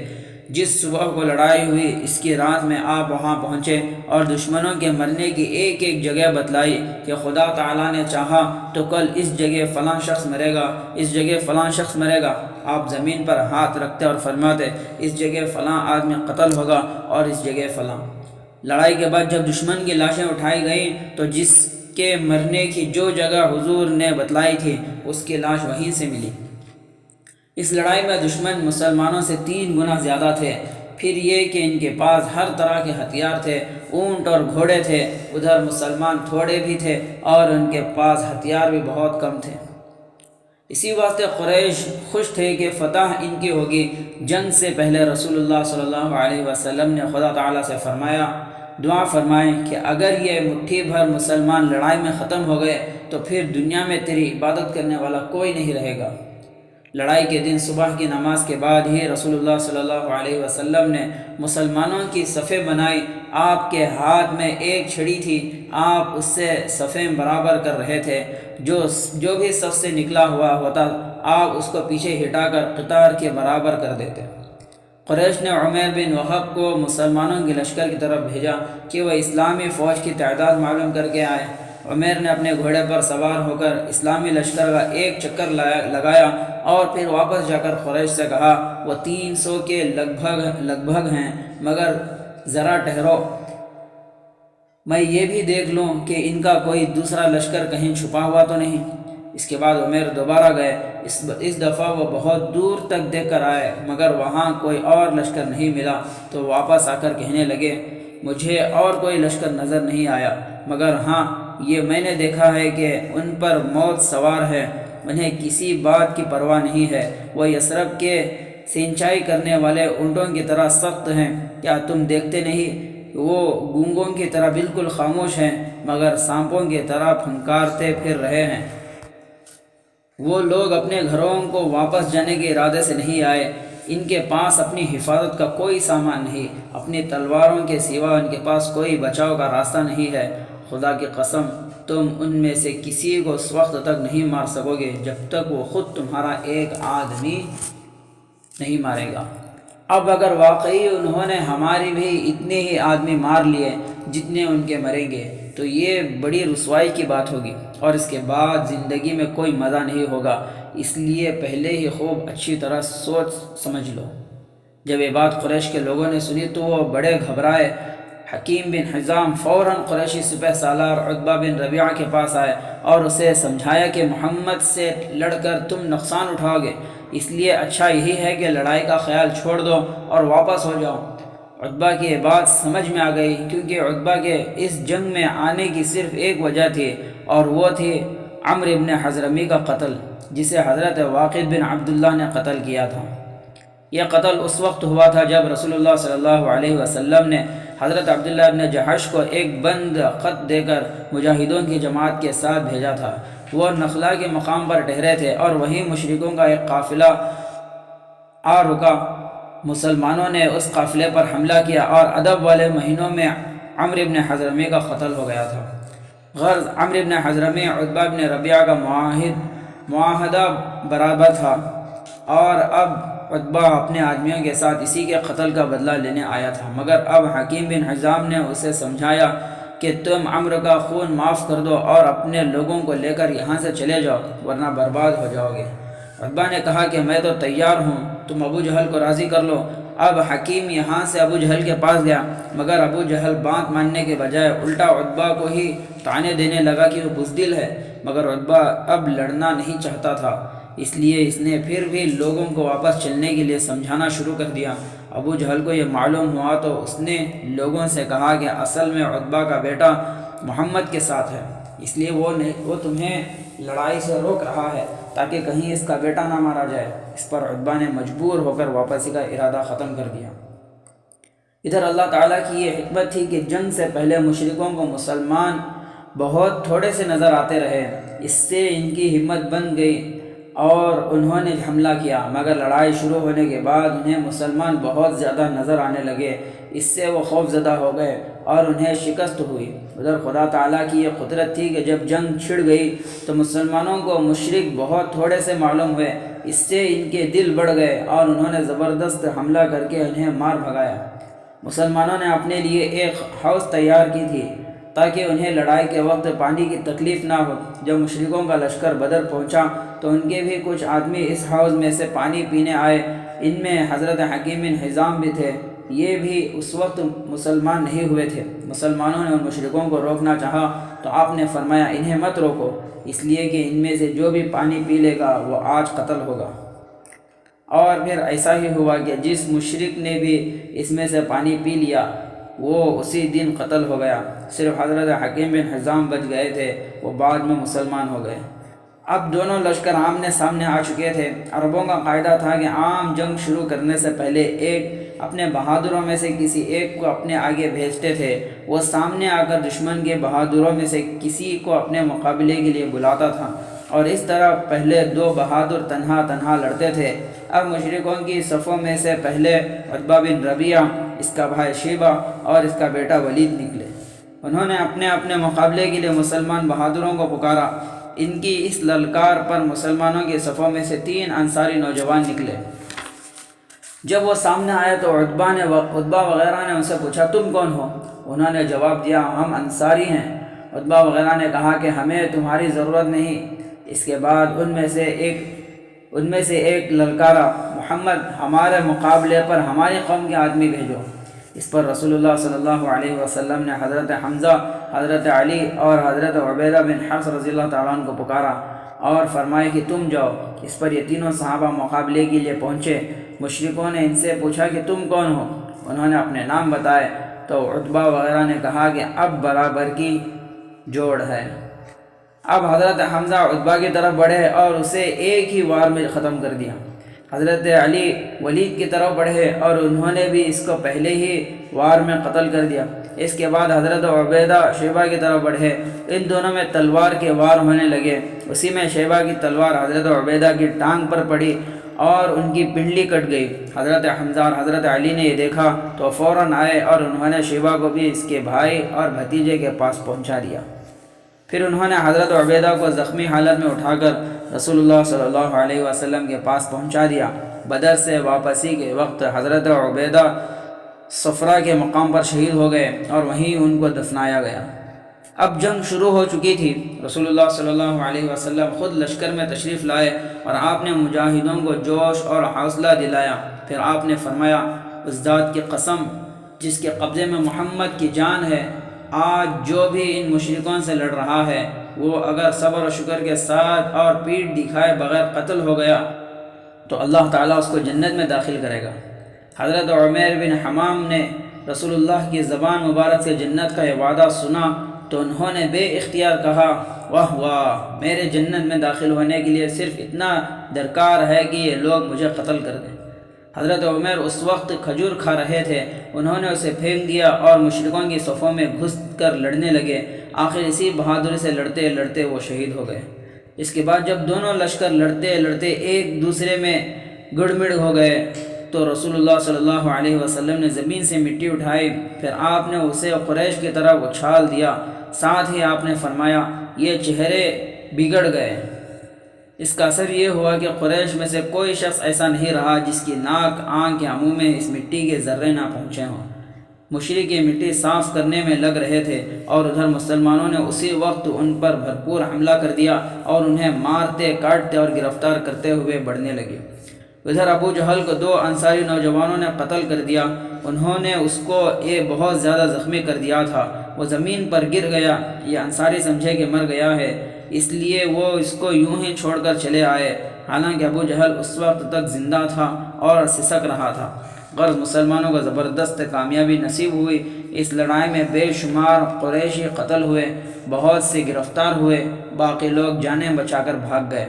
S1: جس صبح کو لڑائی ہوئی اس کی رات میں آپ وہاں پہنچے اور دشمنوں کے مرنے کی ایک ایک جگہ بتلائی کہ خدا تعالیٰ نے چاہا تو کل اس جگہ فلاں شخص مرے گا، اس جگہ فلاں شخص مرے گا۔ آپ زمین پر ہاتھ رکھتے اور فرماتے اس جگہ فلاں آدمی قتل ہوگا اور اس جگہ فلاں۔ لڑائی کے بعد جب دشمن کی لاشیں اٹھائی گئیں تو جس کے مرنے کی جو جگہ حضور نے بتلائی تھی اس کی لاش وہیں سے ملی۔ اس لڑائی میں دشمن مسلمانوں سے 3 گنا زیادہ تھے۔ پھر یہ کہ ان کے پاس ہر طرح کے ہتھیار تھے، اونٹ اور گھوڑے تھے۔ ادھر مسلمان تھوڑے بھی تھے اور ان کے پاس ہتھیار بھی بہت کم تھے۔ اسی واسطے قریش خوش تھے کہ فتح ان کی ہوگی۔ جنگ سے پہلے رسول اللہ صلی اللہ علیہ وسلم نے خدا تعالیٰ سے فرمایا، دعا فرمائیں کہ اگر یہ مٹھی بھر مسلمان لڑائی میں ختم ہو گئے تو پھر دنیا میں تیری عبادت کرنے والا کوئی نہیں رہے گا۔ لڑائی کے دن صبح کی نماز کے بعد ہی رسول اللہ صلی اللہ علیہ وسلم نے مسلمانوں کی صفیں بنائی۔ آپ کے ہاتھ میں ایک چھڑی تھی، آپ اس سے صفیں برابر کر رہے تھے۔ جو بھی صف سے نکلا ہوا ہوتا آپ اس کو پیچھے ہٹا کر قطار کے برابر کر دیتے۔ قریش نے عمیر بن وہب کو مسلمانوں کے لشکر کی طرف بھیجا کہ وہ اسلامی فوج کی تعداد معلوم کر کے آئے۔ عمیر نے اپنے گھوڑے پر سوار ہو کر اسلامی لشکر کا ایک چکر لگایا اور پھر واپس جا کر قریش سے کہا وہ 300 کے لگ بھگ ہیں، مگر ذرا ٹھہرو، میں یہ بھی دیکھ لوں کہ ان کا کوئی دوسرا لشکر کہیں چھپا ہوا تو نہیں۔ اس کے بعد عمیر دوبارہ گئے۔ اس دفعہ وہ بہت دور تک دیکھ کر آئے مگر وہاں کوئی اور لشکر نہیں ملا تو واپس آ کر کہنے لگے مجھے اور کوئی لشکر نظر نہیں آیا، مگر ہاں یہ میں نے دیکھا ہے کہ ان پر موت سوار ہے، انہیں کسی بات کی پرواہ نہیں ہے، وہ یثرب کے سینچائی کرنے والے اونٹوں کی طرح سخت ہیں، کیا تم دیکھتے نہیں وہ گونگوں کی طرح بالکل خاموش ہیں مگر سانپوں کی طرح پھنکارتے پھر رہے ہیں۔ وہ لوگ اپنے گھروں کو واپس جانے کے ارادے سے نہیں آئے، ان کے پاس اپنی حفاظت کا کوئی سامان نہیں، اپنی تلواروں کے سوا ان کے پاس کوئی بچاؤ کا راستہ نہیں ہے۔ خدا کی قسم تم ان میں سے کسی کو اس وقت تک نہیں مار سکو گے جب تک وہ خود تمہارا ایک آدمی نہیں مارے گا۔ اب اگر واقعی انہوں نے ہماری بھی اتنے ہی آدمی مار لیے جتنے ان کے مریں گے تو یہ بڑی رسوائی کی بات ہوگی اور اس کے بعد زندگی میں کوئی مزہ نہیں ہوگا، اس لیے پہلے ہی خوب اچھی طرح سوچ سمجھ لو۔ جب یہ بات قریش کے لوگوں نے سنی تو وہ بڑے گھبرائے۔ حکیم بن حزام فوراً قریشی سپہ سالار عتبہ بن ربیعہ کے پاس آئے اور اسے سمجھایا کہ محمد سے لڑ کر تم نقصان اٹھاؤ گے، اس لیے اچھا یہی ہے کہ لڑائی کا خیال چھوڑ دو اور واپس ہو جاؤ۔ عتبہ کی یہ بات سمجھ میں آ گئی کیونکہ عتبہ کے اس جنگ میں آنے کی صرف ایک وجہ تھی اور وہ تھی عمرو بن حضرمی کا قتل، جسے حضرت واقد بن عبداللہ نے قتل کیا تھا۔ یہ قتل اس وقت ہوا تھا جب رسول اللہ صلی اللہ علیہ وسلم نے حضرت عبداللہ بن جحش کو ایک بند خط دے کر مجاہدوں کی جماعت کے ساتھ بھیجا تھا۔ وہ نخلا کے مقام پر ٹھہرے تھے اور وہیں مشرکوں کا ایک قافلہ آ رکا۔ مسلمانوں نے اس قافلے پر حملہ کیا اور ادب والے مہینوں میں عمرو بن حضرمی کا قتل ہو گیا تھا۔ غرض عمرو بن حضرمی عتبہ بن ربیعہ کا معاہدہ برابر تھا اور اب عتبہ اپنے آدمیوں کے ساتھ اسی کے قتل کا بدلہ لینے آیا تھا، مگر اب حکیم بن حزام نے اسے سمجھایا کہ تم عمرو کا خون معاف کر دو اور اپنے لوگوں کو لے کر یہاں سے چلے جاؤ ورنہ برباد ہو جاؤ گے۔ عتبہ نے کہا کہ میں تو تیار ہوں، تم ابو جہل کو راضی کر لو۔ اب حکیم یہاں سے ابو جہل کے پاس گیا مگر ابو جہل بات ماننے کے بجائے الٹا عتبہ کو ہی طعنے دینے لگا کہ وہ بزدل ہے، مگر عتبہ اب لڑنا نہیں چاہتا تھا، اس لیے اس نے پھر بھی لوگوں کو واپس چلنے کے لیے سمجھانا شروع کر دیا۔ ابو جہل کو یہ معلوم ہوا تو اس نے لوگوں سے کہا کہ اصل میں عتبہ کا بیٹا محمد کے ساتھ ہے، اس لیے وہ تمہیں لڑائی سے روک رہا ہے تاکہ کہیں اس کا بیٹا نہ مارا جائے۔ اس پر عتبہ نے مجبور ہو کر واپسی کا ارادہ ختم کر دیا۔ ادھر اللہ تعالیٰ کی یہ حکمت تھی کہ جنگ سے پہلے مشرکوں کو مسلمان بہت تھوڑے سے نظر آتے رہے، اس سے ان کی ہمت بن گئی اور انہوں نے حملہ کیا، مگر لڑائی شروع ہونے کے بعد انہیں مسلمان بہت زیادہ نظر آنے لگے، اس سے وہ خوف زدہ ہو گئے اور انہیں شکست ہوئی۔ ادھر خدا تعالیٰ کی یہ قدرت تھی کہ جب جنگ چھڑ گئی تو مسلمانوں کو مشرک بہت تھوڑے سے معلوم ہوئے، اس سے ان کے دل بڑھ گئے اور انہوں نے زبردست حملہ کر کے انہیں مار بھگایا۔ مسلمانوں نے اپنے لیے ایک حوض تیار کی تھی تاکہ انہیں لڑائی کے وقت پانی کی تکلیف نہ ہو۔ جب مشرکوں کا لشکر بدر پہنچا تو ان کے بھی کچھ آدمی اس حوض میں سے پانی پینے آئے، ان میں حضرت حکیم بن حزام بھی تھے، یہ بھی اس وقت مسلمان نہیں ہوئے تھے۔ مسلمانوں نے ان مشرکوں کو روکنا چاہا تو آپ نے فرمایا انہیں مت روکو، اس لیے کہ ان میں سے جو بھی پانی پی لے گا وہ آج قتل ہوگا۔ اور پھر ایسا ہی ہوا کہ جس مشرک نے بھی اس میں سے پانی پی لیا وہ اسی دن قتل ہو گیا، صرف حضرت حکیم بن حزام بچ گئے تھے، وہ بعد میں مسلمان ہو گئے۔ اب دونوں لشکر آمنے سامنے آ چکے تھے۔ عربوں کا قاعدہ تھا کہ عام جنگ شروع کرنے سے پہلے ایک اپنے بہادروں میں سے کسی ایک کو اپنے آگے بھیجتے تھے، وہ سامنے آ کر دشمن کے بہادروں میں سے کسی کو اپنے مقابلے کے لیے بلاتا تھا، اور اس طرح پہلے دو بہادر تنہا تنہا لڑتے تھے۔ اب مشرکوں کی صفوں میں سے پہلے عتبہ بن ربیعہ، اس کا بھائی شیبہ اور اس کا بیٹا ولید نکلے۔ انہوں نے اپنے اپنے مقابلے کے لیے مسلمان بہادروں کو پکارا۔ ان کی اس للکار پر مسلمانوں کی صفوں میں سے 3 انصاری نوجوان نکلے۔ جب وہ سامنے آئے تو عتبہ وغیرہ نے ان سے پوچھا تم کون ہو؟ انہوں نے جواب دیا ہم انصاری ہیں۔ عتبہ وغیرہ نے کہا کہ ہمیں تمہاری ضرورت نہیں۔ اس کے بعد ان میں سے ایک للکارا محمد ہمارے مقابلے پر ہماری قوم کے آدمی بھیجو۔ اس پر رسول اللہ صلی اللہ علیہ وسلم نے حضرت حمزہ، حضرت علی اور حضرت عبیدہ بن حفص رضی اللہ تعالیٰ عنہ کو پکارا اور فرمایا کہ تم جاؤ۔ اس پر یہ تینوں صحابہ مقابلے کے لیے پہنچے۔ مشرکوں نے ان سے پوچھا کہ تم کون ہو؟ انہوں نے اپنے نام بتائے تو عتبہ وغیرہ نے کہا کہ اب برابر کی جوڑ ہے۔ اب حضرت حمزہ عتبہ کی طرف بڑھے اور اسے ایک ہی وار میں ختم کر دیا۔ حضرت علی ولید کی طرف بڑھے اور انہوں نے بھی اس کو پہلے ہی وار میں قتل کر دیا۔ اس کے بعد حضرت عبیدہ شیبہ کی طرف بڑھے، ان دونوں میں تلوار کے وار ہونے لگے۔ اسی میں شیبہ کی تلوار حضرت عبیدہ کی ٹانگ پر پڑی اور ان کی پنڈلی کٹ گئی۔ حضرت حمزہ اور حضرت علی نے یہ دیکھا تو فوراً آئے اور انہوں نے شیبہ کو بھی اس کے بھائی اور بھتیجے کے پاس پہنچا دیا۔ پھر انہوں نے حضرت عبیدہ کو زخمی حالت میں اٹھا کر رسول اللہ صلی اللہ علیہ وسلم کے پاس پہنچا دیا۔ بدر سے واپسی کے وقت حضرت عبیدہ صفرہ کے مقام پر شہید ہو گئے اور وہیں ان کو دفنایا گیا۔ اب جنگ شروع ہو چکی تھی۔ رسول اللہ صلی اللہ علیہ وسلم خود لشکر میں تشریف لائے اور آپ نے مجاہدوں کو جوش اور حوصلہ دلایا۔ پھر آپ نے فرمایا اس ذات کی قسم جس کے قبضے میں محمد کی جان ہے، آج جو بھی ان مشرکوں سے لڑ رہا ہے وہ اگر صبر و شکر کے ساتھ اور پیٹھ دکھائے بغیر قتل ہو گیا تو اللہ تعالیٰ اس کو جنت میں داخل کرے گا۔ حضرت عمیر بن حمام نے رسول اللہ کی زبان مبارک سے جنت کا یہ وعدہ سنا تو انہوں نے بے اختیار کہا واہ واہ، میرے جنت میں داخل ہونے کے لیے صرف اتنا درکار ہے کہ یہ لوگ مجھے قتل کر دیں۔ حضرت عمیر اس وقت کھجور کھا رہے تھے، انہوں نے اسے پھینک دیا اور مشرکوں کی صفوں میں گھس کر لڑنے لگے۔ آخر اسی بہادری سے لڑتے لڑتے وہ شہید ہو گئے۔ اس کے بعد جب دونوں لشکر لڑتے لڑتے ایک دوسرے میں گڑ مڑ ہو گئے تو رسول اللہ صلی اللہ علیہ وسلم نے زمین سے مٹی اٹھائی، پھر آپ نے اسے قریش کی طرف اچھال دیا۔ ساتھ ہی آپ نے فرمایا یہ چہرے بگڑ گئے۔ اس کا اثر یہ ہوا کہ قریش میں سے کوئی شخص ایسا نہیں رہا جس کی ناک، آنکھ یا منہ میں اس مٹی کے ذرے نہ پہنچے ہوں۔ مشرک یہ مٹی صاف کرنے میں لگ رہے تھے اور ادھر مسلمانوں نے اسی وقت ان پر بھرپور حملہ کر دیا اور انہیں مارتے کاٹتے اور گرفتار کرتے ہوئے بڑھنے لگے۔ ادھر ابو جہل کو 2 انصاری نوجوانوں نے قتل کر دیا۔ انہوں نے اس کو بہت زیادہ زخمی کر دیا تھا، وہ زمین پر گر گیا۔ یہ انصاری سمجھے کہ مر گیا ہے، اس لیے وہ اس کو یوں ہی چھوڑ کر چلے آئے، حالانکہ ابو جہل اس وقت تک زندہ تھا اور سسک رہا تھا۔ غرض مسلمانوں کو زبردست کامیابی نصیب ہوئی۔ اس لڑائی میں بے شمار قریشی قتل ہوئے، بہت سے گرفتار ہوئے، باقی لوگ جانیں بچا کر بھاگ گئے۔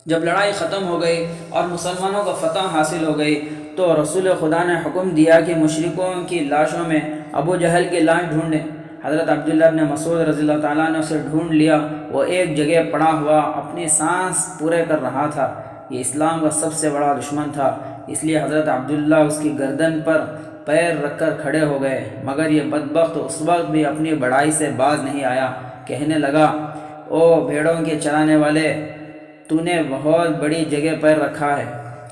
S1: جب لڑائی ختم ہو گئی اور مسلمانوں کو فتح حاصل ہو گئی تو رسول خدا نے حکم دیا کہ مشرکوں کی لاشوں میں ابو جہل کی لاش ڈھونڈیں۔ حضرت عبداللہ بن مسعود رضی اللہ تعالیٰ نے اسے ڈھونڈ لیا۔ وہ ایک جگہ پڑا ہوا اپنی سانس پورے کر رہا تھا۔ یہ اسلام کا سب سے بڑا دشمن تھا، اس لیے حضرت عبداللہ اس کی گردن پر پیر رکھ کر کھڑے ہو گئے، مگر یہ بدبخت اس وقت بھی اپنی بڑائی سے باز نہیں آیا۔ کہنے لگا، او بھیڑوں کے چرانے والے، تو نے بہت بڑی جگہ پیر رکھا ہے۔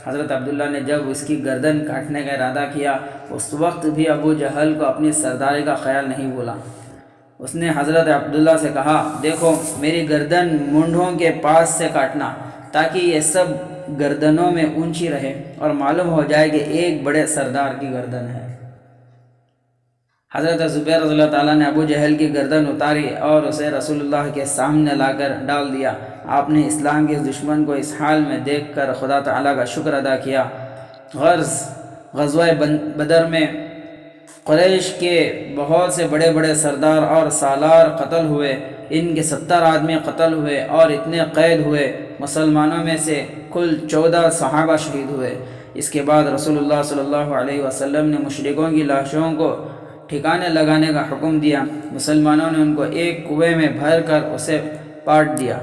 S1: حضرت عبداللہ نے جب اس کی گردن کاٹنے کا ارادہ کیا، اس وقت بھی ابو جہل کو اپنی سرداری کا خیال نہیں بھولا۔ اس نے حضرت عبداللہ سے کہا، دیکھو میری گردن مونڈھوں کے پاس سے کاٹنا، تاکہ یہ سب گردنوں میں اونچی رہے اور معلوم ہو جائے کہ ایک بڑے سردار کی گردن ہے۔ حضرت زبیر رضی اللہ تعالیٰ نے ابو جہل کی گردن اتاری اور اسے رسول اللہ کے سامنے لا کر ڈال دیا۔ آپ نے اسلام کے اس دشمن کو اس حال میں دیکھ کر خدا تعالیٰ کا شکر ادا کیا۔ غزوہ بدر میں قریش کے بہت سے بڑے بڑے سردار اور سالار قتل ہوئے، ان کے 70 آدمی قتل ہوئے اور اتنے قید ہوئے۔ مسلمانوں میں سے کل 14 صحابہ شہید ہوئے۔ اس کے بعد رسول اللہ صلی اللہ علیہ وسلم نے مشرکوں کی لاشوں کو ٹھکانے لگانے کا حکم دیا۔ مسلمانوں نے ان کو ایک کنویں میں بھر کر اسے پاٹ دیا۔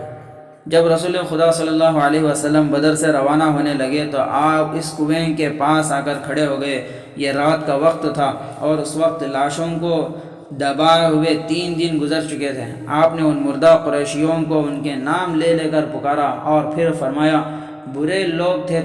S1: جب رسول خدا صلی اللہ علیہ وسلم بدر سے روانہ ہونے لگے تو آپ اس کنویں کے پاس آ کر کھڑے ہو گئے۔ یہ رات کا وقت تھا اور اس وقت لاشوں کو دبائے ہوئے 3 دن گزر چکے تھے۔ آپ نے ان مردہ قریشیوں کو ان کے نام لے لے کر پکارا اور پھر فرمایا، برے لوگ تھے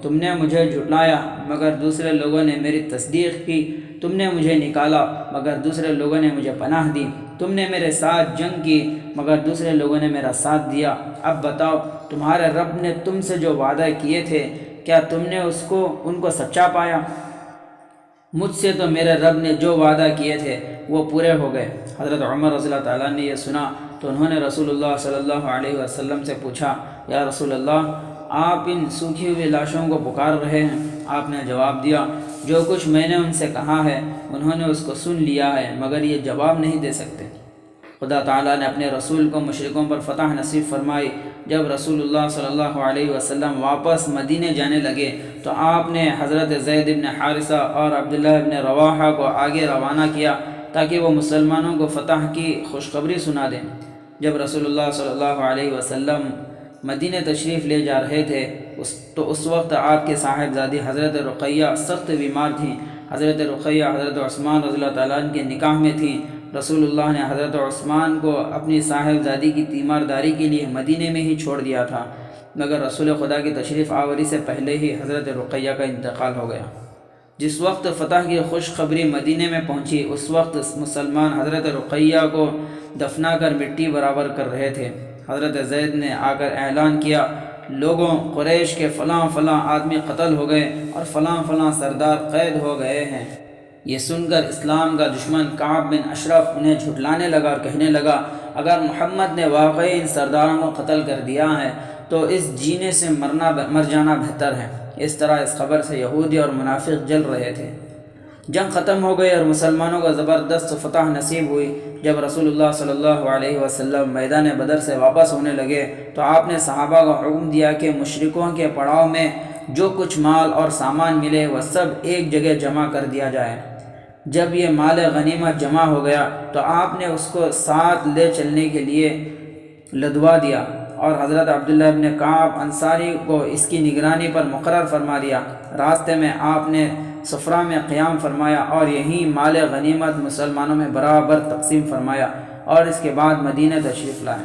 S1: تم نے مجھے جھٹلایا مگر دوسرے لوگوں نے میری تصدیق کی، تم نے مجھے نکالا مگر دوسرے لوگوں نے مجھے پناہ دی، تم نے میرے ساتھ جنگ کی مگر دوسرے لوگوں نے میرا ساتھ دیا۔ اب بتاؤ، تمہارے رب نے تم سے جو وعدہ کیے تھے، کیا تم نے ان کو سچا پایا؟ مجھ سے تو میرے رب نے جو وعدہ کیے تھے وہ پورے ہو گئے۔ حضرت عمر رضی اللہ تعالیٰ نے یہ سنا تو انہوں نے رسول اللہ صلی اللہ علیہ وسلم سے پوچھا، یا رسول اللہ، آپ ان سوکھی ہوئی لاشوں کو پکار رہے ہیں؟ آپ نے جواب دیا، جو کچھ میں نے ان سے کہا ہے انہوں نے اس کو سن لیا ہے مگر یہ جواب نہیں دے سکتے۔ خدا تعالیٰ نے اپنے رسول کو مشرکوں پر فتح نصیب فرمائی۔ جب رسول اللہ صلی اللہ علیہ وسلم واپس مدینے جانے لگے تو آپ نے حضرت زید بن حارثہ اور عبداللہ بن رواحہ کو آگے روانہ کیا تاکہ وہ مسلمانوں کو فتح کی خوشخبری سنا دیں۔ جب رسول اللہ صلی اللہ علیہ وسلم مدینہ تشریف لے جا رہے تھے تو اس وقت آپ کے صاحبزادی حضرت رقیہ سخت بیمار تھیں۔ حضرت رقیہ حضرت عثمان رضی اللہ تعالیٰ عنہ کے نکاح میں تھیں۔ رسول اللہ نے حضرت عثمان کو اپنی صاحبزادی کی تیمارداری کے لیے مدینے میں ہی چھوڑ دیا تھا، مگر رسول خدا کی تشریف آوری سے پہلے ہی حضرت رقیہ کا انتقال ہو گیا۔ جس وقت فتح کی خوشخبری مدینے میں پہنچی اس وقت مسلمان حضرت رقیہ کو دفنا کر مٹی برابر کر رہے تھے۔ حضرت زید نے آ کر اعلان کیا، لوگوں، قریش کے فلاں فلاں آدمی قتل ہو گئے اور فلاں فلاں سردار قید ہو گئے ہیں۔ یہ سن کر اسلام کا دشمن کعب بن اشرف انہیں جھٹلانے لگا اور کہنے لگا، اگر محمد نے واقعی ان سرداروں کو قتل کر دیا ہے تو اس جینے سے مر جانا بہتر ہے۔ اس طرح اس خبر سے یہودی اور منافق جل رہے تھے۔ جنگ ختم ہو گئی اور مسلمانوں کو زبردست فتح نصیب ہوئی۔ جب رسول اللہ صلی اللہ علیہ وسلم میدان بدر سے واپس ہونے لگے تو آپ نے صحابہ کو حکم دیا کہ مشرکوں کے پڑاؤ میں جو کچھ مال اور سامان ملے وہ سب ایک جگہ جمع کر دیا جائے۔ جب یہ مال غنیمت جمع ہو گیا تو آپ نے اس کو ساتھ لے چلنے کے لیے لدوا دیا اور حضرت عبداللہ بن کعب انصاری کو اس کی نگرانی پر مقرر فرما دیا۔ راستے میں آپ نے صفرا میں قیام فرمایا اور یہیں مال غنیمت مسلمانوں میں برابر تقسیم فرمایا اور اس کے بعد مدینہ تشریف لائے۔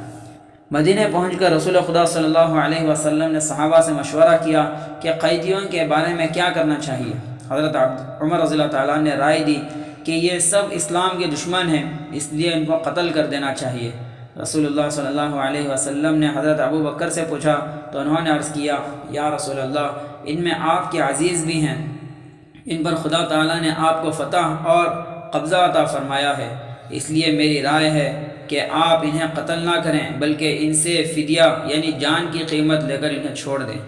S1: مدینہ پہنچ کر رسول خدا صلی اللہ علیہ وسلم نے صحابہ سے مشورہ کیا کہ قیدیوں کے بارے میں کیا کرنا چاہیے۔ حضرت عمر رضی اللہ تعالیٰ نے رائے دی کہ یہ سب اسلام کے دشمن ہیں، اس لیے ان کو قتل کر دینا چاہیے۔ رسول اللہ صلی اللہ علیہ وسلم نے حضرت ابو بکر سے پوچھا تو انہوں نے عرض کیا، یا رسول اللہ، ان میں آپ کے عزیز بھی ہیں، ان پر خدا تعالیٰ نے آپ کو فتح اور قبضہ عطا فرمایا ہے، اس لیے میری رائے ہے کہ آپ انہیں قتل نہ کریں بلکہ ان سے فدیہ یعنی جان کی قیمت لے کر انہیں چھوڑ دیں۔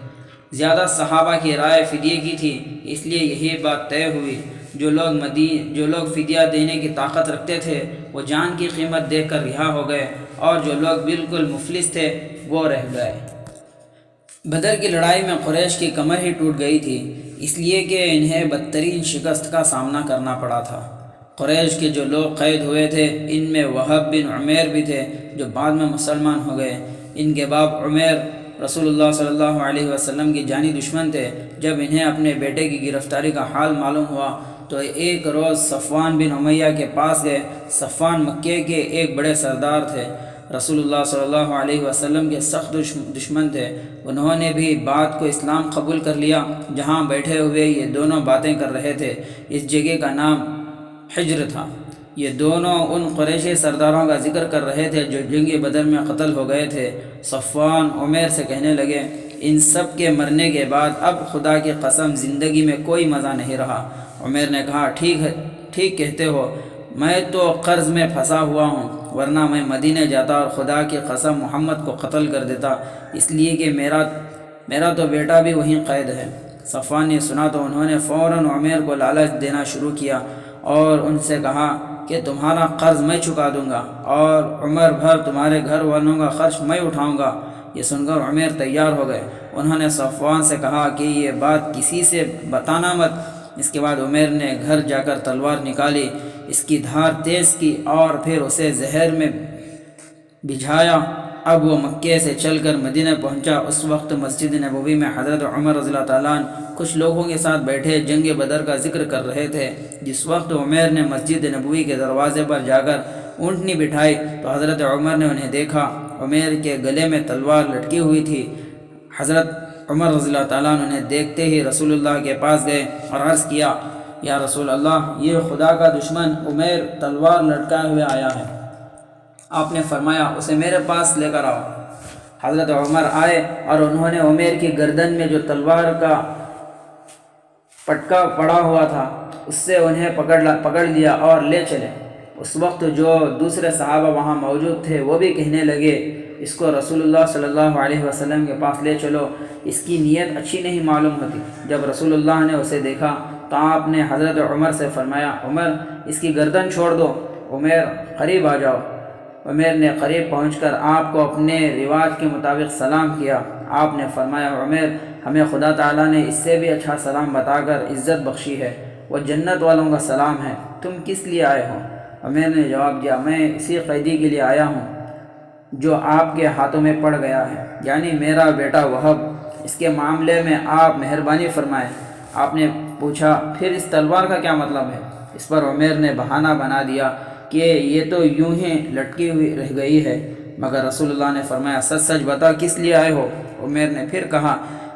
S1: زیادہ صحابہ کی رائے فدیے کی تھی، اس لیے یہی بات طے ہوئی۔ جو لوگ فدیہ دینے کی طاقت رکھتے تھے وہ جان کی قیمت دیکھ کر رہا ہو گئے اور جو لوگ بالکل مفلس تھے وہ رہ گئے۔ بدر کی لڑائی میں قریش کی کمر ہی ٹوٹ گئی تھی۔ اس لیے کہ انہیں بدترین شکست کا سامنا کرنا پڑا تھا۔ قریش کے جو لوگ قید ہوئے تھے ان میں وہب بن عمیر بھی تھے جو بعد میں مسلمان ہو گئے۔ ان کے باپ عمیر رسول اللہ صلی اللہ علیہ وسلم کی جانی دشمن تھے۔ جب انہیں اپنے بیٹے کی گرفتاری کا حال معلوم ہوا تو ایک روز صفوان بن امیہ کے پاس گئے۔ صفوان مکے کے ایک بڑے سردار تھے، رسول اللہ صلی اللہ علیہ وسلم کے سخت دشمن تھے۔ انہوں نے بھی بات کو اسلام قبول کر لیا۔ جہاں بیٹھے ہوئے یہ دونوں باتیں کر رہے تھے اس جگہ کا نام حجر تھا۔ یہ دونوں ان قریشی سرداروں کا ذکر کر رہے تھے جو جنگ بدر میں قتل ہو گئے تھے۔ صفوان عمیر سے کہنے لگے، ان سب کے مرنے کے بعد اب خدا کی قسم زندگی میں کوئی مزہ نہیں رہا۔ عمیر نے کہا، ٹھیک ہے، ٹھیک کہتے ہو، میں تو قرض میں پھنسا ہوا ہوں، ورنہ میں مدینے جاتا اور خدا کی قسم محمد کو قتل کر دیتا، اس لیے کہ میرا تو بیٹا بھی وہیں قید ہے۔ صفوان نے سنا تو انہوں نے فوراً عمیر کو لالچ دینا شروع کیا اور ان سے کہا کہ تمہارا قرض میں چکا دوں گا اور عمر بھر تمہارے گھر والوں کا خرچ میں اٹھاؤں گا۔ یہ سن کر عمیر تیار ہو گئے۔ انہوں نے صفوان سے کہا کہ یہ بات کسی سے بتانا مت۔ اس کے بعد عمیر نے گھر جا کر تلوار نکالی، اس کی دھار تیز کی اور پھر اسے زہر میں بجھایا۔ اب وہ مکے سے چل کر مدینہ پہنچا۔ اس وقت مسجد نبوی میں حضرت عمر رضی اللہ تعالیٰ عنہ کچھ لوگوں کے ساتھ بیٹھے جنگ بدر کا ذکر کر رہے تھے۔ جس وقت عمیر نے مسجد نبوی کے دروازے پر جا کر اونٹنی بٹھائی تو حضرت عمر نے انہیں دیکھا۔ عمیر کے گلے میں تلوار لٹکی ہوئی تھی۔ حضرت عمر رضی اللہ تعالیٰ عنہ انہیں دیکھتے ہی رسول اللہ کے پاس گئے اور عرض کیا، یا رسول اللہ، یہ خدا کا دشمن عمیر تلوار لٹکائے ہوئے آیا ہے۔ آپ نے فرمایا، اسے میرے پاس لے کر آؤ۔ حضرت عمر آئے اور انہوں نے عمیر کی گردن میں جو تلوار کا پٹکا پڑا ہوا تھا اس سے انہیں پکڑ لیا اور لے چلے۔ اس وقت جو دوسرے صحابہ وہاں موجود تھے وہ بھی کہنے لگے، اس کو رسول اللہ صلی اللہ علیہ وسلم کے پاس لے چلو، اس کی نیت اچھی نہیں معلوم ہوتی۔ جب رسول اللہ نے اسے دیکھا تو آپ نے حضرت عمر سے فرمایا، عمر، اس کی گردن چھوڑ دو، عمیر قریب آ جاؤ۔ عمیر نے قریب پہنچ کر آپ کو اپنے رواج کے مطابق سلام کیا۔ آپ نے فرمایا، عمیر، ہمیں خدا تعالیٰ نے اس سے بھی اچھا سلام بتا کر عزت بخشی ہے، وہ جنت والوں کا سلام ہے، تم کس لیے آئے ہو؟ عمیر نے جواب دیا، میں اسی قیدی کے لیے آیا ہوں جو آپ کے ہاتھوں میں پڑ گیا ہے، یعنی میرا بیٹا وہب، اس کے معاملے میں آپ مہربانی فرمائیں۔ آپ نے پوچھا، پھر اس تلوار کا کیا مطلب ہے؟ اس پر عمیر نے بہانہ بنا دیا کہ یہ تو یوں ہی لٹکی ہوئی رہ گئی ہے، مگر رسول اللہ نے فرمایا، سچ سچ بتا، کس لیے آئے ہو؟ عمیر نے پھر کہا،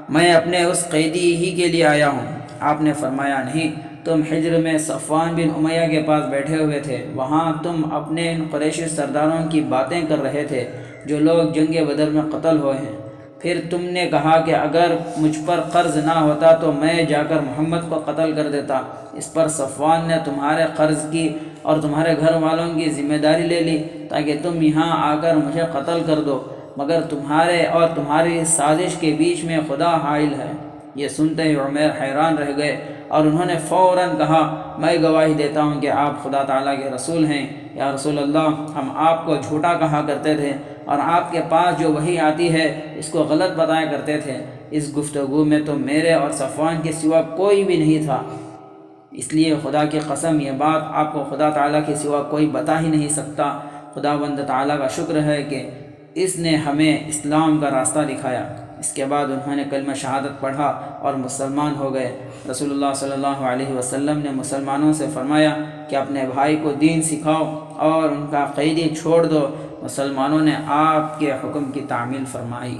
S1: میں اپنے اس قیدی ہی کے لیے آیا ہوں۔ آپ نے فرمایا، نہیں، تم حجر میں صفوان بن امیہ کے پاس بیٹھے ہوئے تھے، وہاں تم اپنے ان قریشی سرداروں کی باتیں کر رہے تھے جو لوگ جنگ بدر میں قتل ہوئے ہیں۔ پھر تم نے کہا کہ اگر مجھ پر قرض نہ ہوتا تو میں جا کر محمد کو قتل کر دیتا۔ اس پر صفوان نے تمہارے قرض کی اور تمہارے گھر والوں کی ذمہ داری لے لی تاکہ تم یہاں آ کر مجھے قتل کر دو، مگر تمہارے اور تمہاری سازش کے بیچ میں خدا حائل ہے۔ یہ سنتے ہی عمیر حیران رہ گئے اور انہوں نے فوراً کہا، میں گواہی دیتا ہوں کہ آپ خدا تعالیٰ کے رسول ہیں۔ یا رسول اللہ، ہم آپ کو جھوٹا کہا کرتے تھے اور آپ کے پاس جو وحی آتی ہے اس کو غلط بتایا کرتے تھے۔ اس گفتگو میں تو میرے اور صفوان کے سوا کوئی بھی نہیں تھا، اس لیے خدا کی قسم یہ بات آپ کو خدا تعالیٰ کے سوا کوئی بتا ہی نہیں سکتا۔ خداوند تعالیٰ کا شکر ہے کہ اس نے ہمیں اسلام کا راستہ دکھایا۔ اس کے بعد انہوں نے کلمہ شہادت پڑھا اور مسلمان ہو گئے۔ رسول اللہ صلی اللہ علیہ وسلم نے مسلمانوں سے فرمایا کہ اپنے بھائی کو دین سکھاؤ اور ان کا قیدی چھوڑ دو۔ مسلمانوں نے آپ کے حکم کی تعمیل فرمائی۔